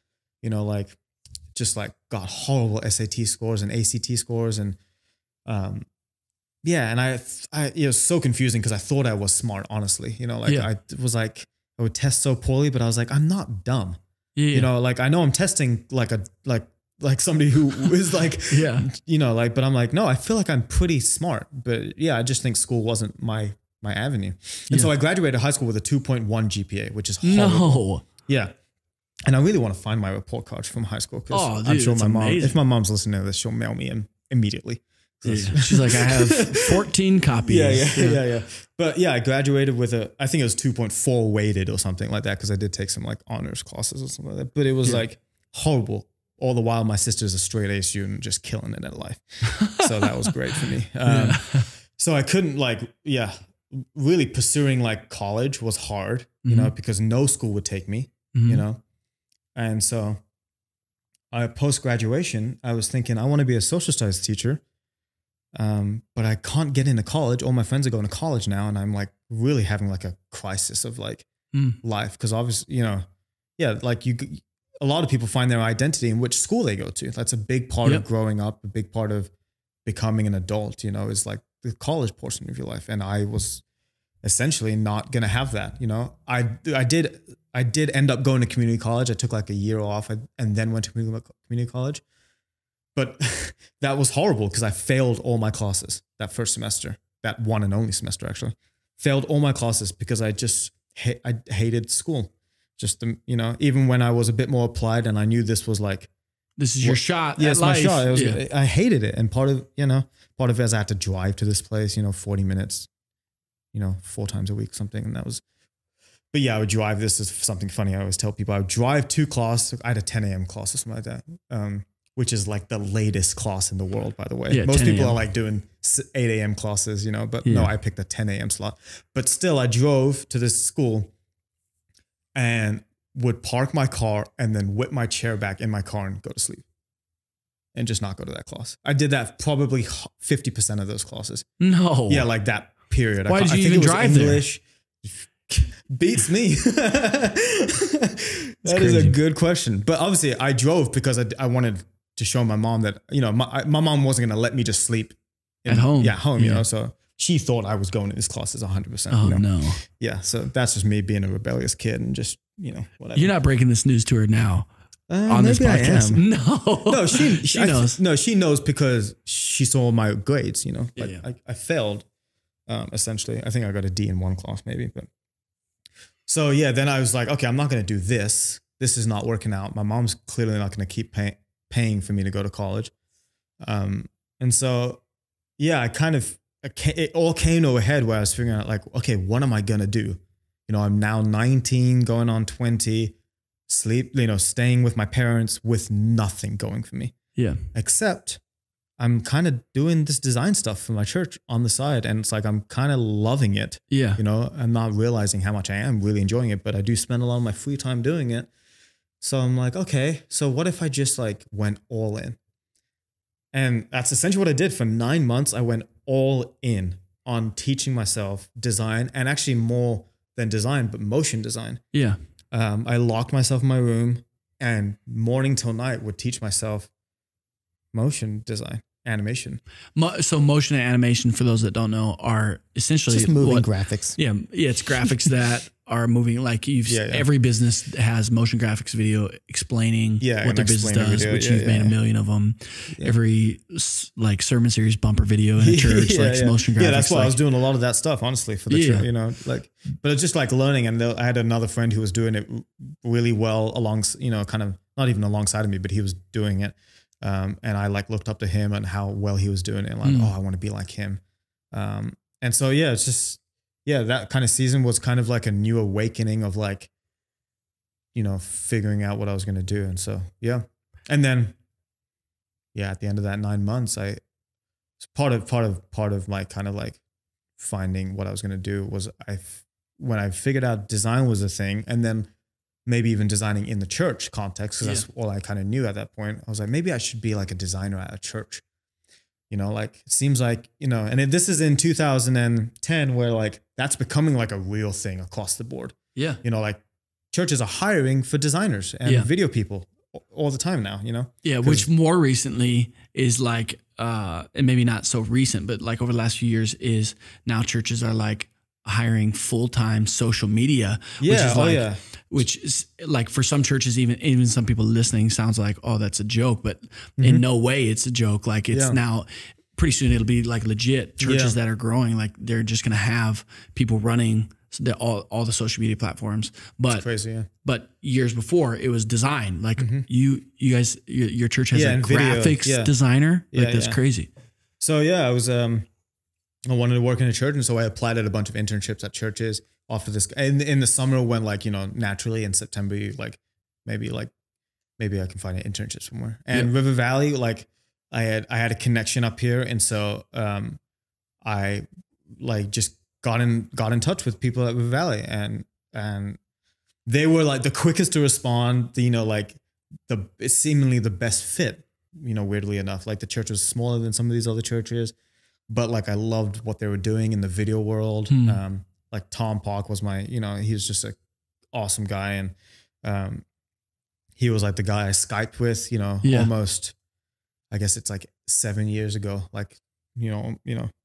Just like got horrible SAT scores and ACT scores, and and I it was so confusing because I thought I was smart, honestly. I was like I would test so poorly, but I was like I'm not dumb. Like I know I'm testing like somebody who is like but I'm like no, I feel like I'm pretty smart, but I just think school wasn't my avenue, and so I graduated high school with a 2.1 GPA, which is horrible. And I really want to find my report card from high school because I'm sure if my mom's listening to this, she'll mail me immediately. She's like, I have 14 copies. Yeah. But I graduated with I think it was 2.4 weighted or something like that because I did take some like honors classes or something like that. But it was like horrible. All the while, my sister's a straight A student, just killing it at life. So that was great for me. So I couldn't really pursuing like college was hard, because no school would take me, And so post-graduation, I was thinking, I want to be a social studies teacher, but I can't get into college. All my friends are going to college now, and I'm like really having like a crisis of like life. Because obviously, a lot of people find their identity in which school they go to. That's a big part of growing up, a big part of becoming an adult, is like the college portion of your life. And I was essentially not going to have that. I did end up going to community college. I took like a year off and then went to community college. But that was horrible because I failed all my classes that first semester, that one and only semester actually. Failed all my classes because I just I hated school. Just, even when I was a bit more applied and I knew this was like. This is your shot. Yes, my shot. I hated it. And part of it is I had to drive to this place, 40 minutes, 4 times a week, something. And that was. But I would drive. This is something funny. I always tell people I would drive to class. I had a 10 a.m. class or something like that, which is like the latest class in the world, by the way. Yeah, most people are like doing 8 a.m. classes, but no, I picked a 10 a.m. slot. But still, I drove to this school and would park my car and then whip my chair back in my car and go to sleep and just not go to that class. I did that probably 50% of those classes. No. Yeah, like that period. Why did you even drive English there? Beats me. That is a good question. But obviously I drove because I wanted to show my mom that, my mom wasn't going to let me just sleep at home. Yeah, home, so she thought I was going to these classes 100%. Oh, no. Yeah. So that's just me being a rebellious kid and just, whatever. You're not breaking this news to her now on this podcast. No, she knows. No, she knows because she saw my grades, I failed, essentially. I think I got a D in one class maybe, but. So then I was like, okay, I'm not going to do this. This is not working out. My mom's clearly not going to keep paying for me to go to college. And so, it all came to a head where I was figuring out like, okay, what am I going to do? I'm now 19 going on 20, staying with my parents with nothing going for me. Yeah. Except I'm kind of doing this design stuff for my church on the side. And it's like, I'm kind of loving it. Yeah. I'm not realizing how much I am really enjoying it, but I do spend a lot of my free time doing it. So I'm like, okay, so what if I just like went all in? And that's essentially what I did for 9 months. I went all in on teaching myself design, and actually more than design, but motion design. Yeah. I locked myself in my room and morning till night would teach myself motion design, animation. So motion and animation, for those that don't know, are essentially Just moving graphics. Yeah, it's graphics that are moving. Like every business has motion graphics video explaining what their business does, which you've made a million of them. Yeah. Every like sermon series bumper video in a church, motion graphics. Yeah, that's why I was doing a lot of that stuff, honestly, for the church, you know, like, but it's just like learning. And I had another friend who was doing it really well kind of not even alongside of me, but he was doing it. And I like looked up to him and how well he was doing it. And like, I want to be like him. And so, it's just, that kind of season was kind of like a new awakening of like, you know, figuring out what I was going to do. And so, and then, at the end of that 9 months, part of my kind of like finding what I was going to do was when I figured out design was a thing, and then maybe even designing in the church context, because that's all I kind of knew at that point. I was like, maybe I should be like a designer at a church. You know, like it seems like, you know, and this is in 2010 where like that's becoming like a real thing across the board. Yeah. You know, like churches are hiring for designers and video people all the time now, you know? Yeah, which more recently is like, and maybe not so recent, but like over the last few years is now churches are like hiring full-time social media, which is like for some churches, even some people listening sounds like, oh, that's a joke, but in no way it's a joke. Like it's now pretty soon it'll be like legit churches that are growing. Like they're just going to have people running all the social media platforms. But it's crazy, but years before it was design. Like you guys, your church has a graphics designer. Like that's crazy. So I wanted to work in a church, and so I applied at a bunch of internships at churches after this. And in the summer, when like, you know, naturally in September, like maybe I can find an internship somewhere. And River Valley, like I had a connection up here, and so I like just got in touch with people at River Valley, and they were like the quickest to respond. You know, like seemingly the best fit. You know, weirdly enough, like the church was smaller than some of these other churches. But like I loved what they were doing in the video world. Like Tom Park was he was just an awesome guy, and he was like the guy I Skyped with, you know, almost, I guess it's like 7 years ago, like, you know,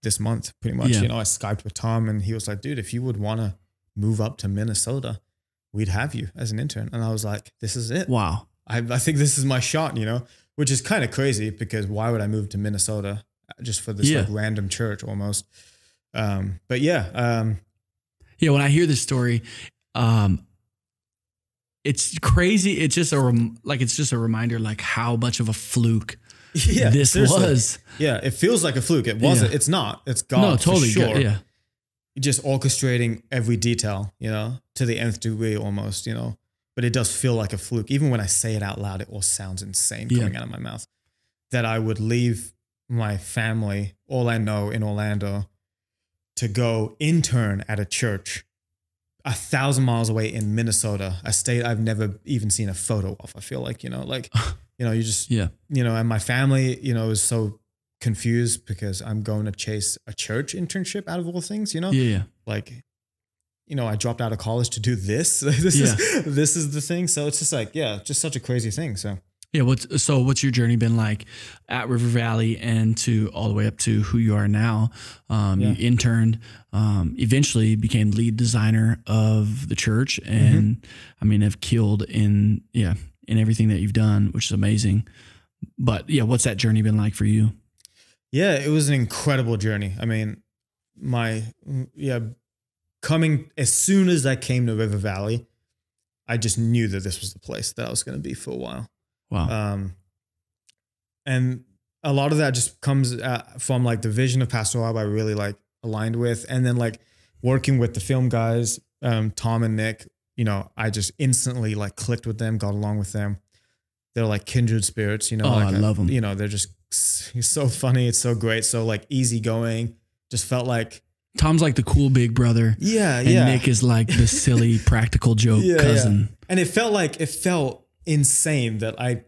this month pretty much, you know, I Skyped with Tom, and he was like, dude, if you would want to move up to Minnesota, we'd have you as an intern. And I was like, this is it. Wow. I think this is my shot, you know, which is kind of crazy because why would I move to Minnesota just for this like random church almost? When I hear this story, it's crazy. It's just a reminder, like how much of a fluke this seriously was. Yeah. It feels like a fluke. It wasn't. It's not. It's God. No, totally. For sure. Yeah. Just orchestrating every detail, you know, to the nth degree almost, you know, but it does feel like a fluke. Even when I say it out loud, it all sounds insane coming out of my mouth, that I would leave my family, all I know, in Orlando, to go intern at a church 1,000 miles away in Minnesota, a state I've never even seen a photo of. I feel like, you know, like, you know, you just, you know, and my family, you know, is so confused because I'm going to chase a church internship out of all things, you know? Like, you know, I dropped out of college to do this. This is the thing. So it's just like, just such a crazy thing. So. Yeah. What's your journey been like at River Valley and to all the way up to who you are now? You interned, eventually became lead designer of the church, and I mean, have killed in everything that you've done, which is amazing. But what's that journey been like for you? Yeah, it was an incredible journey. I mean, coming as soon as I came to River Valley, I just knew that this was the place that I was going to be for a while. Wow. And a lot of that just comes from like the vision of Pastor Rob I really like aligned with. And then like working with the film guys, Tom and Nick, you know, I just instantly like clicked with them, got along with them. They're like kindred spirits, you know. I love them. You know, they're just so funny. It's so great. So like easygoing. Just felt like Tom's like the cool big brother. And Nick is like the silly practical joke cousin. And it felt insane that I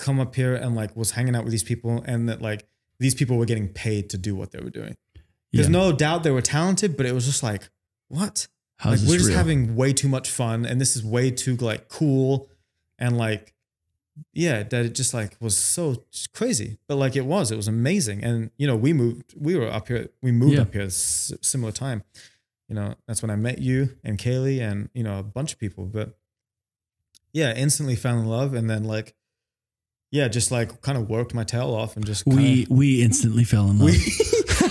come up here and like was hanging out with these people, and that like these people were getting paid to do what they were doing. There's no doubt they were talented, but it was just like, what? Like we're just having way too much fun, and this is way too like cool, and like, yeah, that it just like was so crazy. But like it was amazing. And you know, we moved up here similar time. You know, that's when I met you and Kaylee and, you know, a bunch of people. But yeah, instantly fell in love, and then like, yeah, just like kind of worked my tail off and just we instantly fell in love.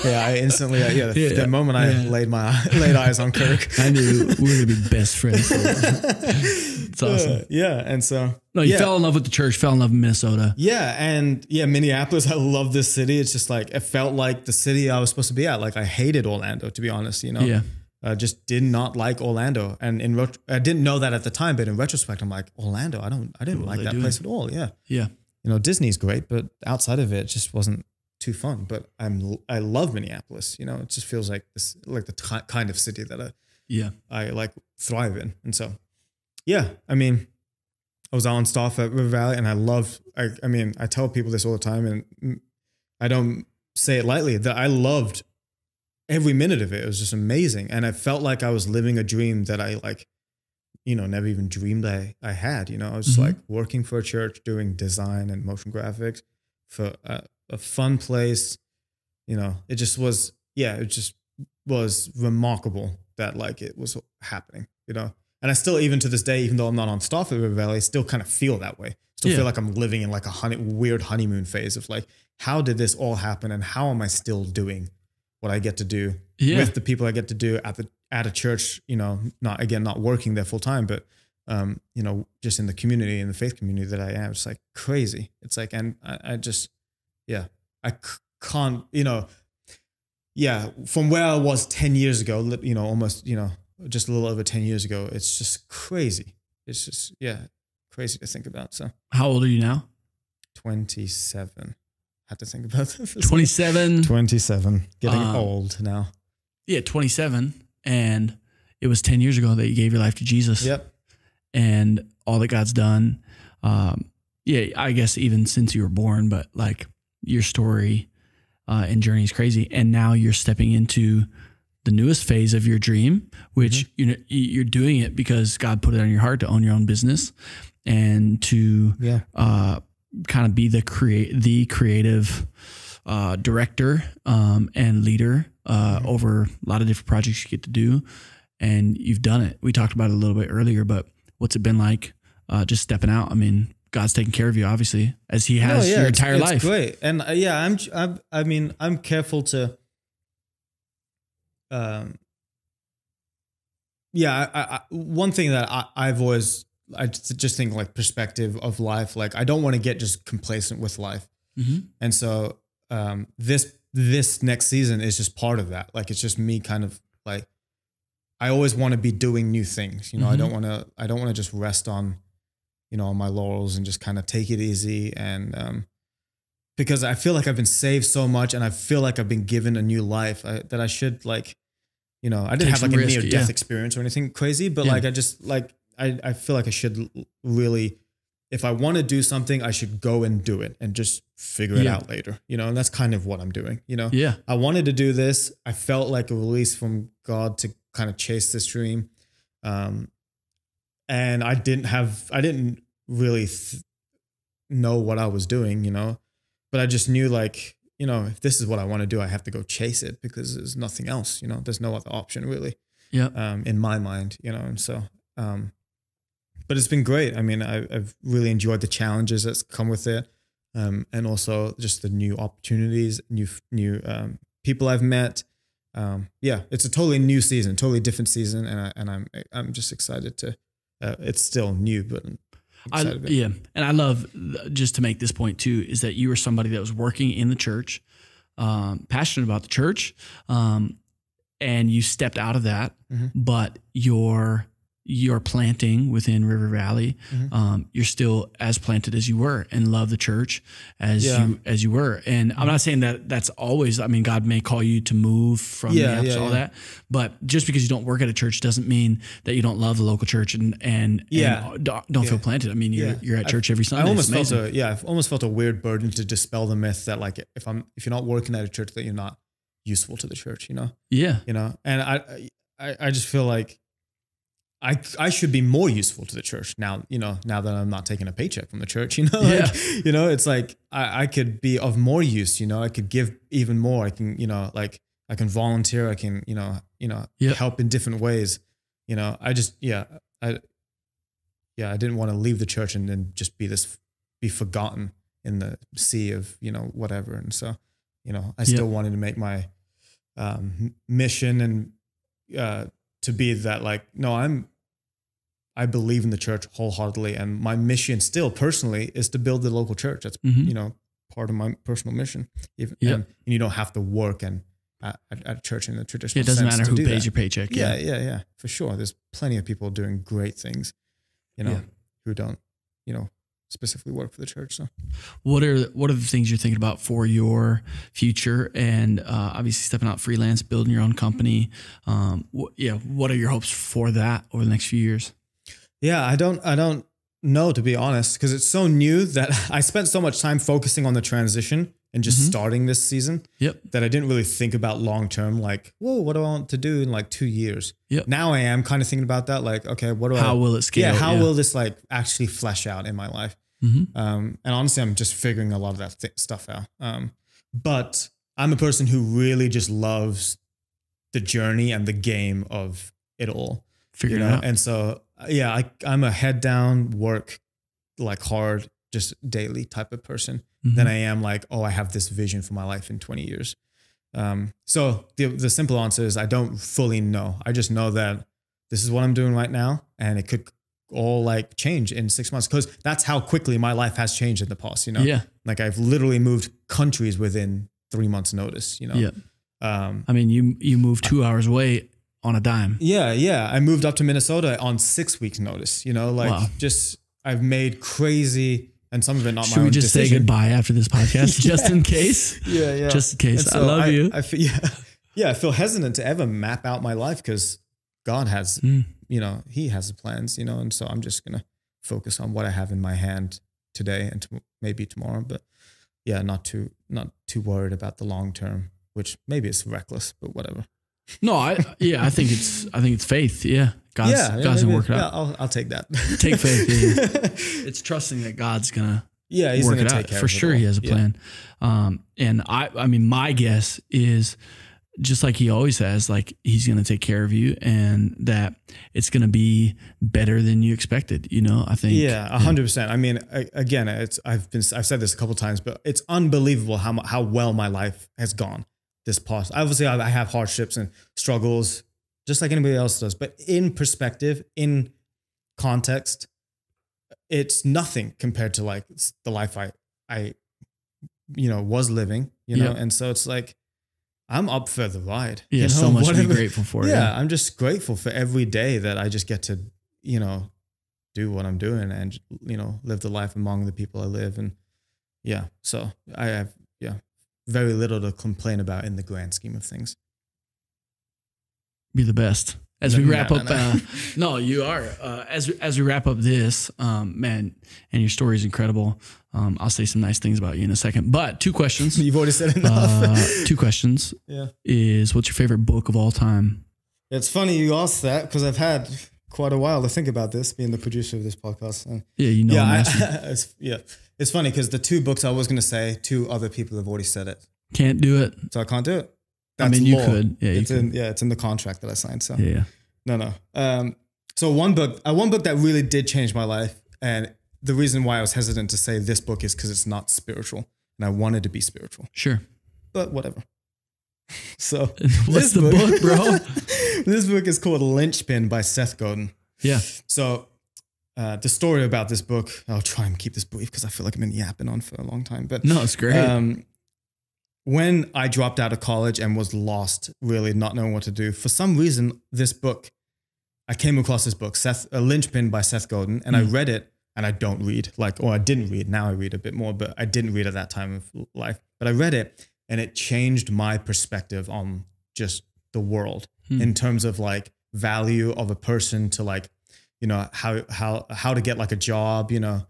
Yeah, I instantly, the moment I laid eyes on Kirk, I knew we were gonna be best friends. It's awesome. Yeah, and so you fell in love with the church, fell in love in Minnesota. Yeah, and yeah, Minneapolis. I love this city. It's just like it felt like the city I was supposed to be at. Like I hated Orlando, to be honest. You know, I just did not like Orlando, and I didn't know that at the time. But in retrospect, I'm like, Orlando, I didn't like that place at all. Yeah. You know, Disney's great, but outside of it just wasn't too fun. But I love Minneapolis. You know, it just feels like this, like the kind of city that I like thrive in. And so, yeah, I mean, I was on staff at River Valley, and I mean, I tell people this all the time, and I don't say it lightly, that I loved every minute of it. It was just amazing. And I felt like I was living a dream that I like, you know, never even dreamed I had. You know, I was just like working for a church, doing design and motion graphics for a fun place. You know, it just was remarkable that like it was happening, you know. And I still, even to this day, even though I'm not on staff at River Valley, still kind of feel that way. Still feel like I'm living in like a weird honeymoon phase of like, how did this all happen, and how am I still doing what I get to do with the people I get to do at a church, you know, not working there full time, but, you know, just in the community, in the faith community that I am. It's like crazy. It's like, and I just, I can't, you know, from where I was 10 years ago, you know, almost, you know, just a little over 10 years ago, it's just crazy. It's just, crazy to think about. So how old are you now? 27. Had to think about this. 27. 27. Getting old now. Yeah, 27. And it was 10 years ago that you gave your life to Jesus. Yep. And all that God's done. I guess even since you were born, but like your story and journey is crazy. And now you're stepping into the newest phase of your dream, which you know, you're doing it because God put it on your heart to own your own business and to kind of be the creative director and leader over a lot of different projects you get to do. And you've done it. We talked about it a little bit earlier, but what's it been like just stepping out? I mean, God's taking care of you, obviously, as He has your entire life. It's great. And I'm careful to, one thing that I've always, I just think like perspective of life. Like I don't want to get just complacent with life. And so, this next season is just part of that. Like, it's just me kind of like, I always want to be doing new things. You know, I don't want to just rest on, you know, on my laurels and just kind of take it easy. And, because I feel like I've been saved so much, and I feel like I've been given a new life that I should, like, you know, I didn't have like a near death experience or anything crazy, but like, I just like, I feel like I should really, if I want to do something, I should go and do it and just figure it out later, you know? And that's kind of what I'm doing, you know? I wanted to do this. I felt like a release from God to kind of chase this dream. And I didn't really know what I was doing, you know, but I just knew, like, you know, if this is what I want to do, I have to go chase it, because there's nothing else, you know, there's no other option really, in my mind, you know? And so, but it's been great. I mean, I've really enjoyed the challenges that's come with it. And also just the new opportunities, new people I've met. It's a totally new season, totally different season. And I'm just excited to, it's still new, but I'm excited. And I love, just to make this point too, is that you were somebody that was working in the church, passionate about the church. And you stepped out of that, but your you're planting within River Valley, you're still as planted as you were and love the church as you were. And I'm not saying that that's always, I mean, God may call you to move from all that, but just because you don't work at a church doesn't mean that you don't love the local church and don't feel planted. I mean, you're at church every Sunday. I've almost felt a weird burden to dispel the myth that like, if you're not working at a church, that you're not useful to the church, you know? Yeah. You know, and I just feel like I should be more useful to the church now, you know, now that I'm not taking a paycheck from the church, you know, like, you know, it's like, I could be of more use, you know, I could give even more. I can, you know, like I can volunteer. I can, you know, help in different ways. You know, I didn't want to leave the church and then just be forgotten in the sea of, you know, whatever. And so, you know, I still wanted to make my mission and to be that like, no, I believe in the church wholeheartely, and my mission still personally is to build the local church. That's you know, part of my personal mission. And you don't have to work at a church in the traditional sense. It doesn't matter who pays your paycheck. Yeah, for sure. There's plenty of people doing great things, you know, who don't, you know, specifically work for the church. So what are the things you're thinking about for your future, and obviously stepping out freelance, building your own company? What are your hopes for that over the next few years? Yeah, I don't know, to be honest, because it's so new that I spent so much time focusing on the transition and just starting this season that I didn't really think about long term, like, whoa, what do I want to do in like 2 years? Now I am kind of thinking about that, like, okay, how will it scale? How will this like actually flesh out in my life? And honestly, I'm just figuring a lot of that stuff out. But I'm a person who really just loves the journey and the game of it all. Figuring it out. And so, I'm a head down, work like hard, just daily type of person. Then I am like, oh, I have this vision for my life in 20 years. So the simple answer is I don't fully know. I just know that this is what I'm doing right now, and it could all like change in 6 months, because that's how quickly my life has changed in the past, you know? Yeah. Like I've literally moved countries within 3 months notice, you know? Yeah. I mean, you moved 2 hours away on a dime. Yeah. I moved up to Minnesota on 6 weeks notice, you know, like I've made crazy, and some of it not my own decision. Should we just say goodbye after this podcast just in case? Yeah. Just in case. So I love you. I feel hesitant to ever map out my life, because God has, you know, he has the plans, you know, and so I'm just going to focus on what I have in my hand today and maybe tomorrow, but not too worried about the long term, which maybe it's reckless, but whatever. No, I think it's faith. Yeah. God's gonna work it out. I'll take that. Take faith. Yeah. It's trusting that God's gonna he's work gonna it take out. care For of sure, it all. he has a plan. And I mean, my guess is just like he always has, like he's gonna take care of you, and that it's gonna be better than you expected. You know, I think. Yeah, 100%. I mean, again, I've said this a couple of times, but it's unbelievable how well my life has gone this past. Obviously, I have hardships and struggles, just like anybody else does. But in perspective, in context, it's nothing compared to like the life I was living. You know, and so it's like I'm up for the ride. Yeah, so much to be grateful for. Yeah, I'm just grateful for every day that I just get to do what I'm doing and live the life among the people I live, and so I have very little to complain about in the grand scheme of things. Be the best. As we wrap up, no, you are. As we wrap up this, man, and your story is incredible. I'll say some nice things about you in a second, but 2 questions. You've already said enough. 2 questions. Is what's your favorite book of all time? It's funny you asked that, because I've had quite a while to think about this, being the producer of this podcast. And it's funny because the 2 books I was going to say, 2 other people have already said it. Can't do it. So I can't do it. That's you could. Yeah, it's in the contract that I signed. So no. So one book that really did change my life, and the reason why I was hesitant to say this book is because it's not spiritual, and I wanted to be spiritual. Sure, but whatever. So what's the book, bro? This book is called Linchpin by Seth Godin. Yeah. So the story about this book, I'll try and keep this brief because I feel like I've been yapping on for a long time. But no, it's great. When I dropped out of college and was lost, really not knowing what to do, for some reason, this book I came across this book, A Linchpin by Seth Godin, and I read it, and I don't read, or I didn't read. Now I read a bit more, but I didn't read at that time of life. But I read it, and it changed my perspective on just the world in terms of like value of a person to like, you know, how to get like a job, you know,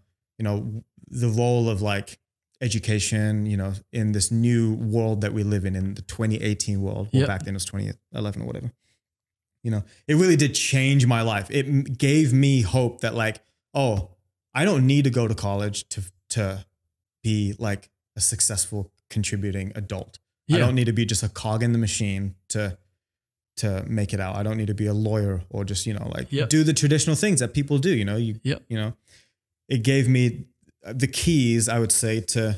the role of like education, you know, in this new world that we live in the 2018 world. Well, back then it was 2011 or whatever. You know, it really did change my life. It gave me hope that like, oh, I don't need to go to college to be like a successful contributing adult. I don't need to be just a cog in the machine to make it out. I don't need to be a lawyer or just, you know, like do the traditional things that people do, you know, you know, it gave me the keys, I would say, to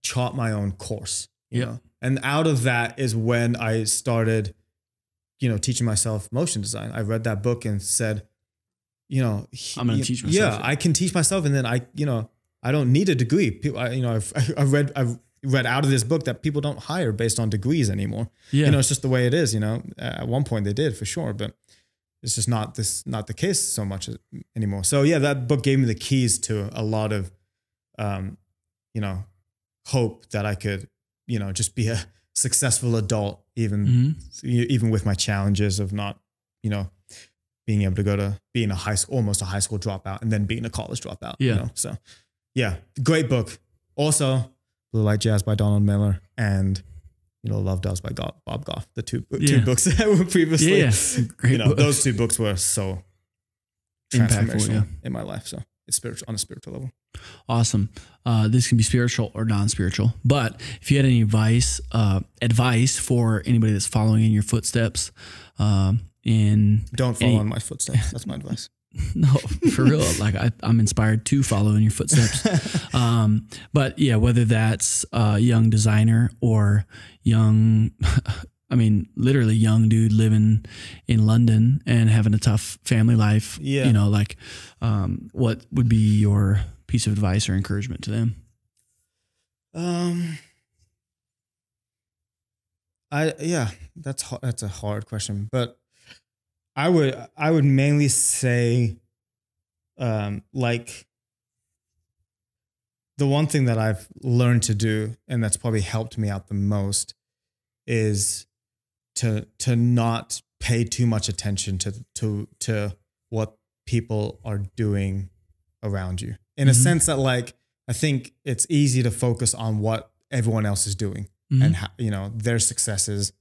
chart my own course, you know, and out of that is when I started, you know, teaching myself motion design. I read that book and said, you know, I'm going to teach myself. Yeah, I can teach myself. And then I don't need a degree. People, I've read out of this book that people don't hire based on degrees anymore. You know, it's just the way it is, you know. At one point they did for sure, but it's just not the case so much anymore. So yeah, that book gave me the keys to a lot of, you know, hope that I could, you know, just be a successful adult, even with my challenges of not, you know, being able to go to being almost a high school dropout and then being a college dropout. You know? So yeah, great book. Also, Blue Light Jazz by Donald Miller and, you know, Love Doves by Bob Goff, the two books that were previously, Great you know, book. those two books were so transformational in my life. So it's spiritual on a spiritual level. Awesome. This can be spiritual or non-spiritual, but if you had any advice for anybody that's following in your footsteps, don't follow in my footsteps. That's my advice. No, for real. Like I'm inspired to follow in your footsteps. But yeah, whether that's a young designer or young, I mean, literally young dude living in London and having a tough family life, you know, like, what would be your piece of advice or encouragement to them? That's a hard question, but I would mainly say, like, the one thing that I've learned to do, and that's probably helped me out the most, is to not pay too much attention to what people are doing around you. In a sense that, like, I think it's easy to focus on what everyone else is doing and how, you know, their successes,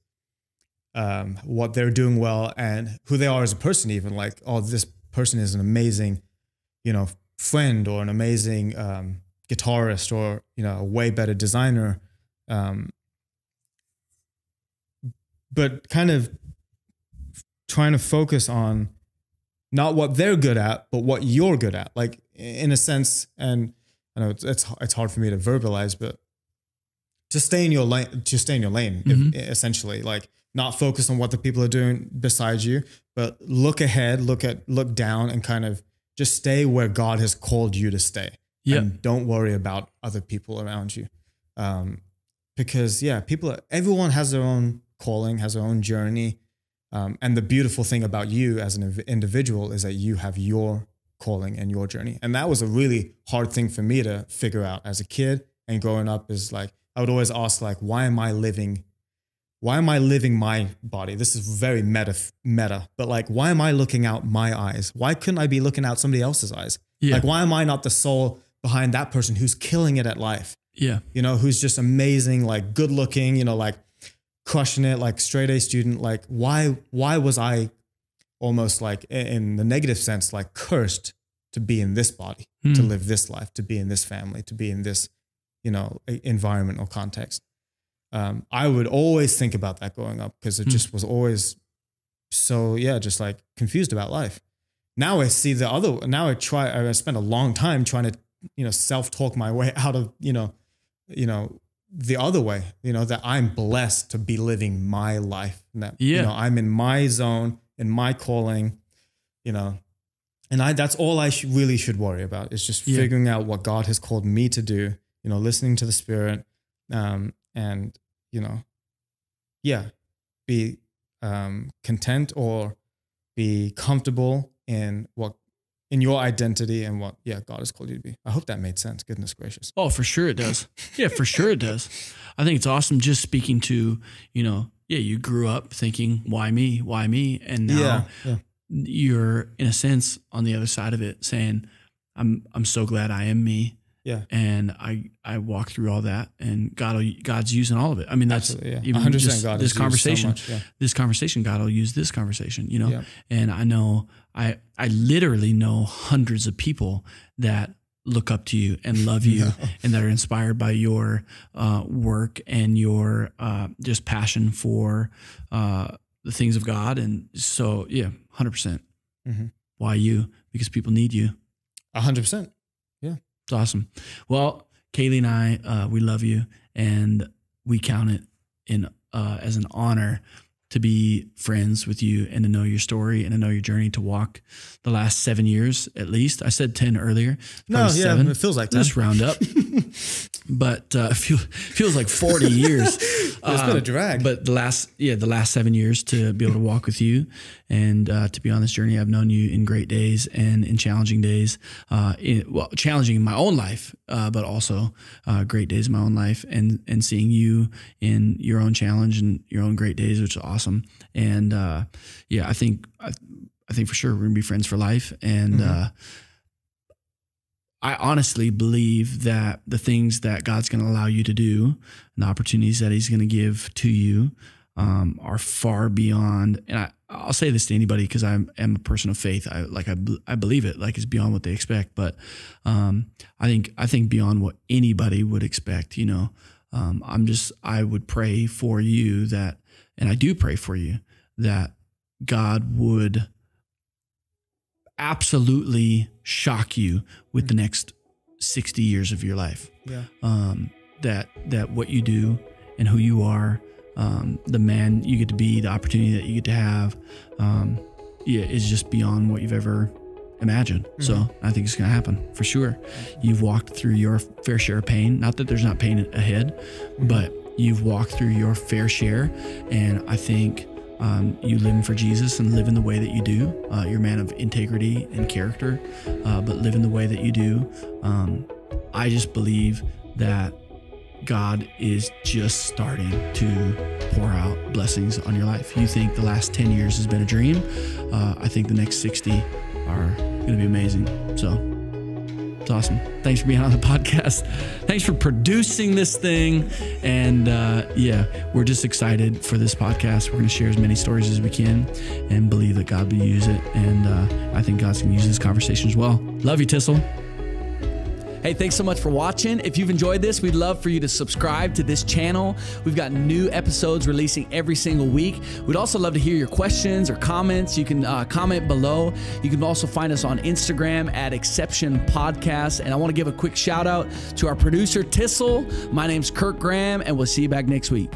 what they're doing well and who they are as a person, even like, oh, this person is an amazing, you know, friend or an amazing guitarist or, you know, a way better designer. But kind of trying to focus on not what they're good at, but what you're good at, like in a sense. And I know it's hard for me to verbalize, but just stay in your lane, essentially, like, not focus on what the people are doing besides you, but look ahead, look down and kind of just stay where God has called you to stay. And don't worry about other people around you. Because everyone has their own calling, has their own journey. And the beautiful thing about you as an individual is that you have your calling and your journey. And that was a really hard thing for me to figure out as a kid and growing up, is like, I would always ask, like, why am I living my body? This is very meta, but like, why am I looking out my eyes? Why couldn't I be looking out somebody else's eyes? Like, why am I not the soul behind that person who's killing it at life? You know, who's just amazing, like good looking, you know, like crushing it, like straight A student. Like, why was I almost like, in the negative sense, like cursed to be in this body, to live this life, to be in this family, to be in this, you know, environment or context? I would always think about that growing up, because it just was always so, just like confused about life. Now I see I spend a long time trying to, you know, self-talk my way out of, you know, the other way, you know, that I'm blessed to be living my life, and that, you know, I'm in my zone, in my calling, you know, and that's all I really should worry about, is just figuring out what God has called me to do, you know, listening to the Spirit, and, you know, be content or be comfortable in your identity and what God has called you to be. I hope that made sense. Goodness gracious. Oh, for sure it does. Yeah, for sure it does. I think it's awesome just speaking to, you grew up thinking, why me? Why me? And now you're in a sense on the other side of it saying, I'm so glad I am me. Yeah. And I walk through all that, and God's using all of it. I mean, that's even 100% just God this conversation, so much, this conversation, God will use this conversation, Yeah. and I know, I literally know hundreds of people that look up to you and love you and that are inspired by your work and your just passion for the things of God. And so, 100%. Mm-hmm. Why you? Because people need you. 100%. Yeah. It's awesome. Well, Kaylee and I, we love you, and we count it as an honor to be friends with you and to know your story and to know your journey, to walk the last 7 years at least. I said 10 earlier. No, 7. It feels like 10. Just round up. But feels like 40 years. It's been a drag. But the last 7 years to be able to walk with you and to be on this journey. I've known you in great days and in challenging days, challenging in my own life, but also great days in my own life, and seeing you in your own challenge and your own great days, which is awesome. And I think for sure we're gonna be friends for life. And I honestly believe that the things that God's going to allow you to do and the opportunities that he's going to give to you are far beyond. And I'll say this to anybody because I am a person of faith. I believe it, like it's beyond what they expect. But I think beyond what anybody would expect. I would pray for you that, and I do pray for you that God would absolutely shock you with the next 60 years of your life. Yeah. That what you do and who you are, the man you get to be, the opportunity that you get to have, is just beyond what you've ever imagined. Mm-hmm. So I think it's going to happen for sure. You've walked through your fair share of pain. Not that there's not pain ahead, but you've walked through your fair share. And I think you living for Jesus and living the way that you do. You're a man of integrity and character, but living the way that you do. I just believe that God is just starting to pour out blessings on your life. You think the last 10 years has been a dream. I think the next 60 are going to be amazing. So it's awesome. Thanks for being on the podcast. Thanks for producing this thing. And we're just excited for this podcast. We're going to share as many stories as we can and believe that God will use it. And I think God's going to use this conversation as well. Love you, Tyssul. Hey, thanks so much for watching. If you've enjoyed this, we'd love for you to subscribe to this channel. We've got new episodes releasing every single week. We'd also love to hear your questions or comments. You can comment below. You can also find us on Instagram at Exception Podcast. And I want to give a quick shout out to our producer, Tyssul. My name's Kirk Graham, and we'll see you back next week.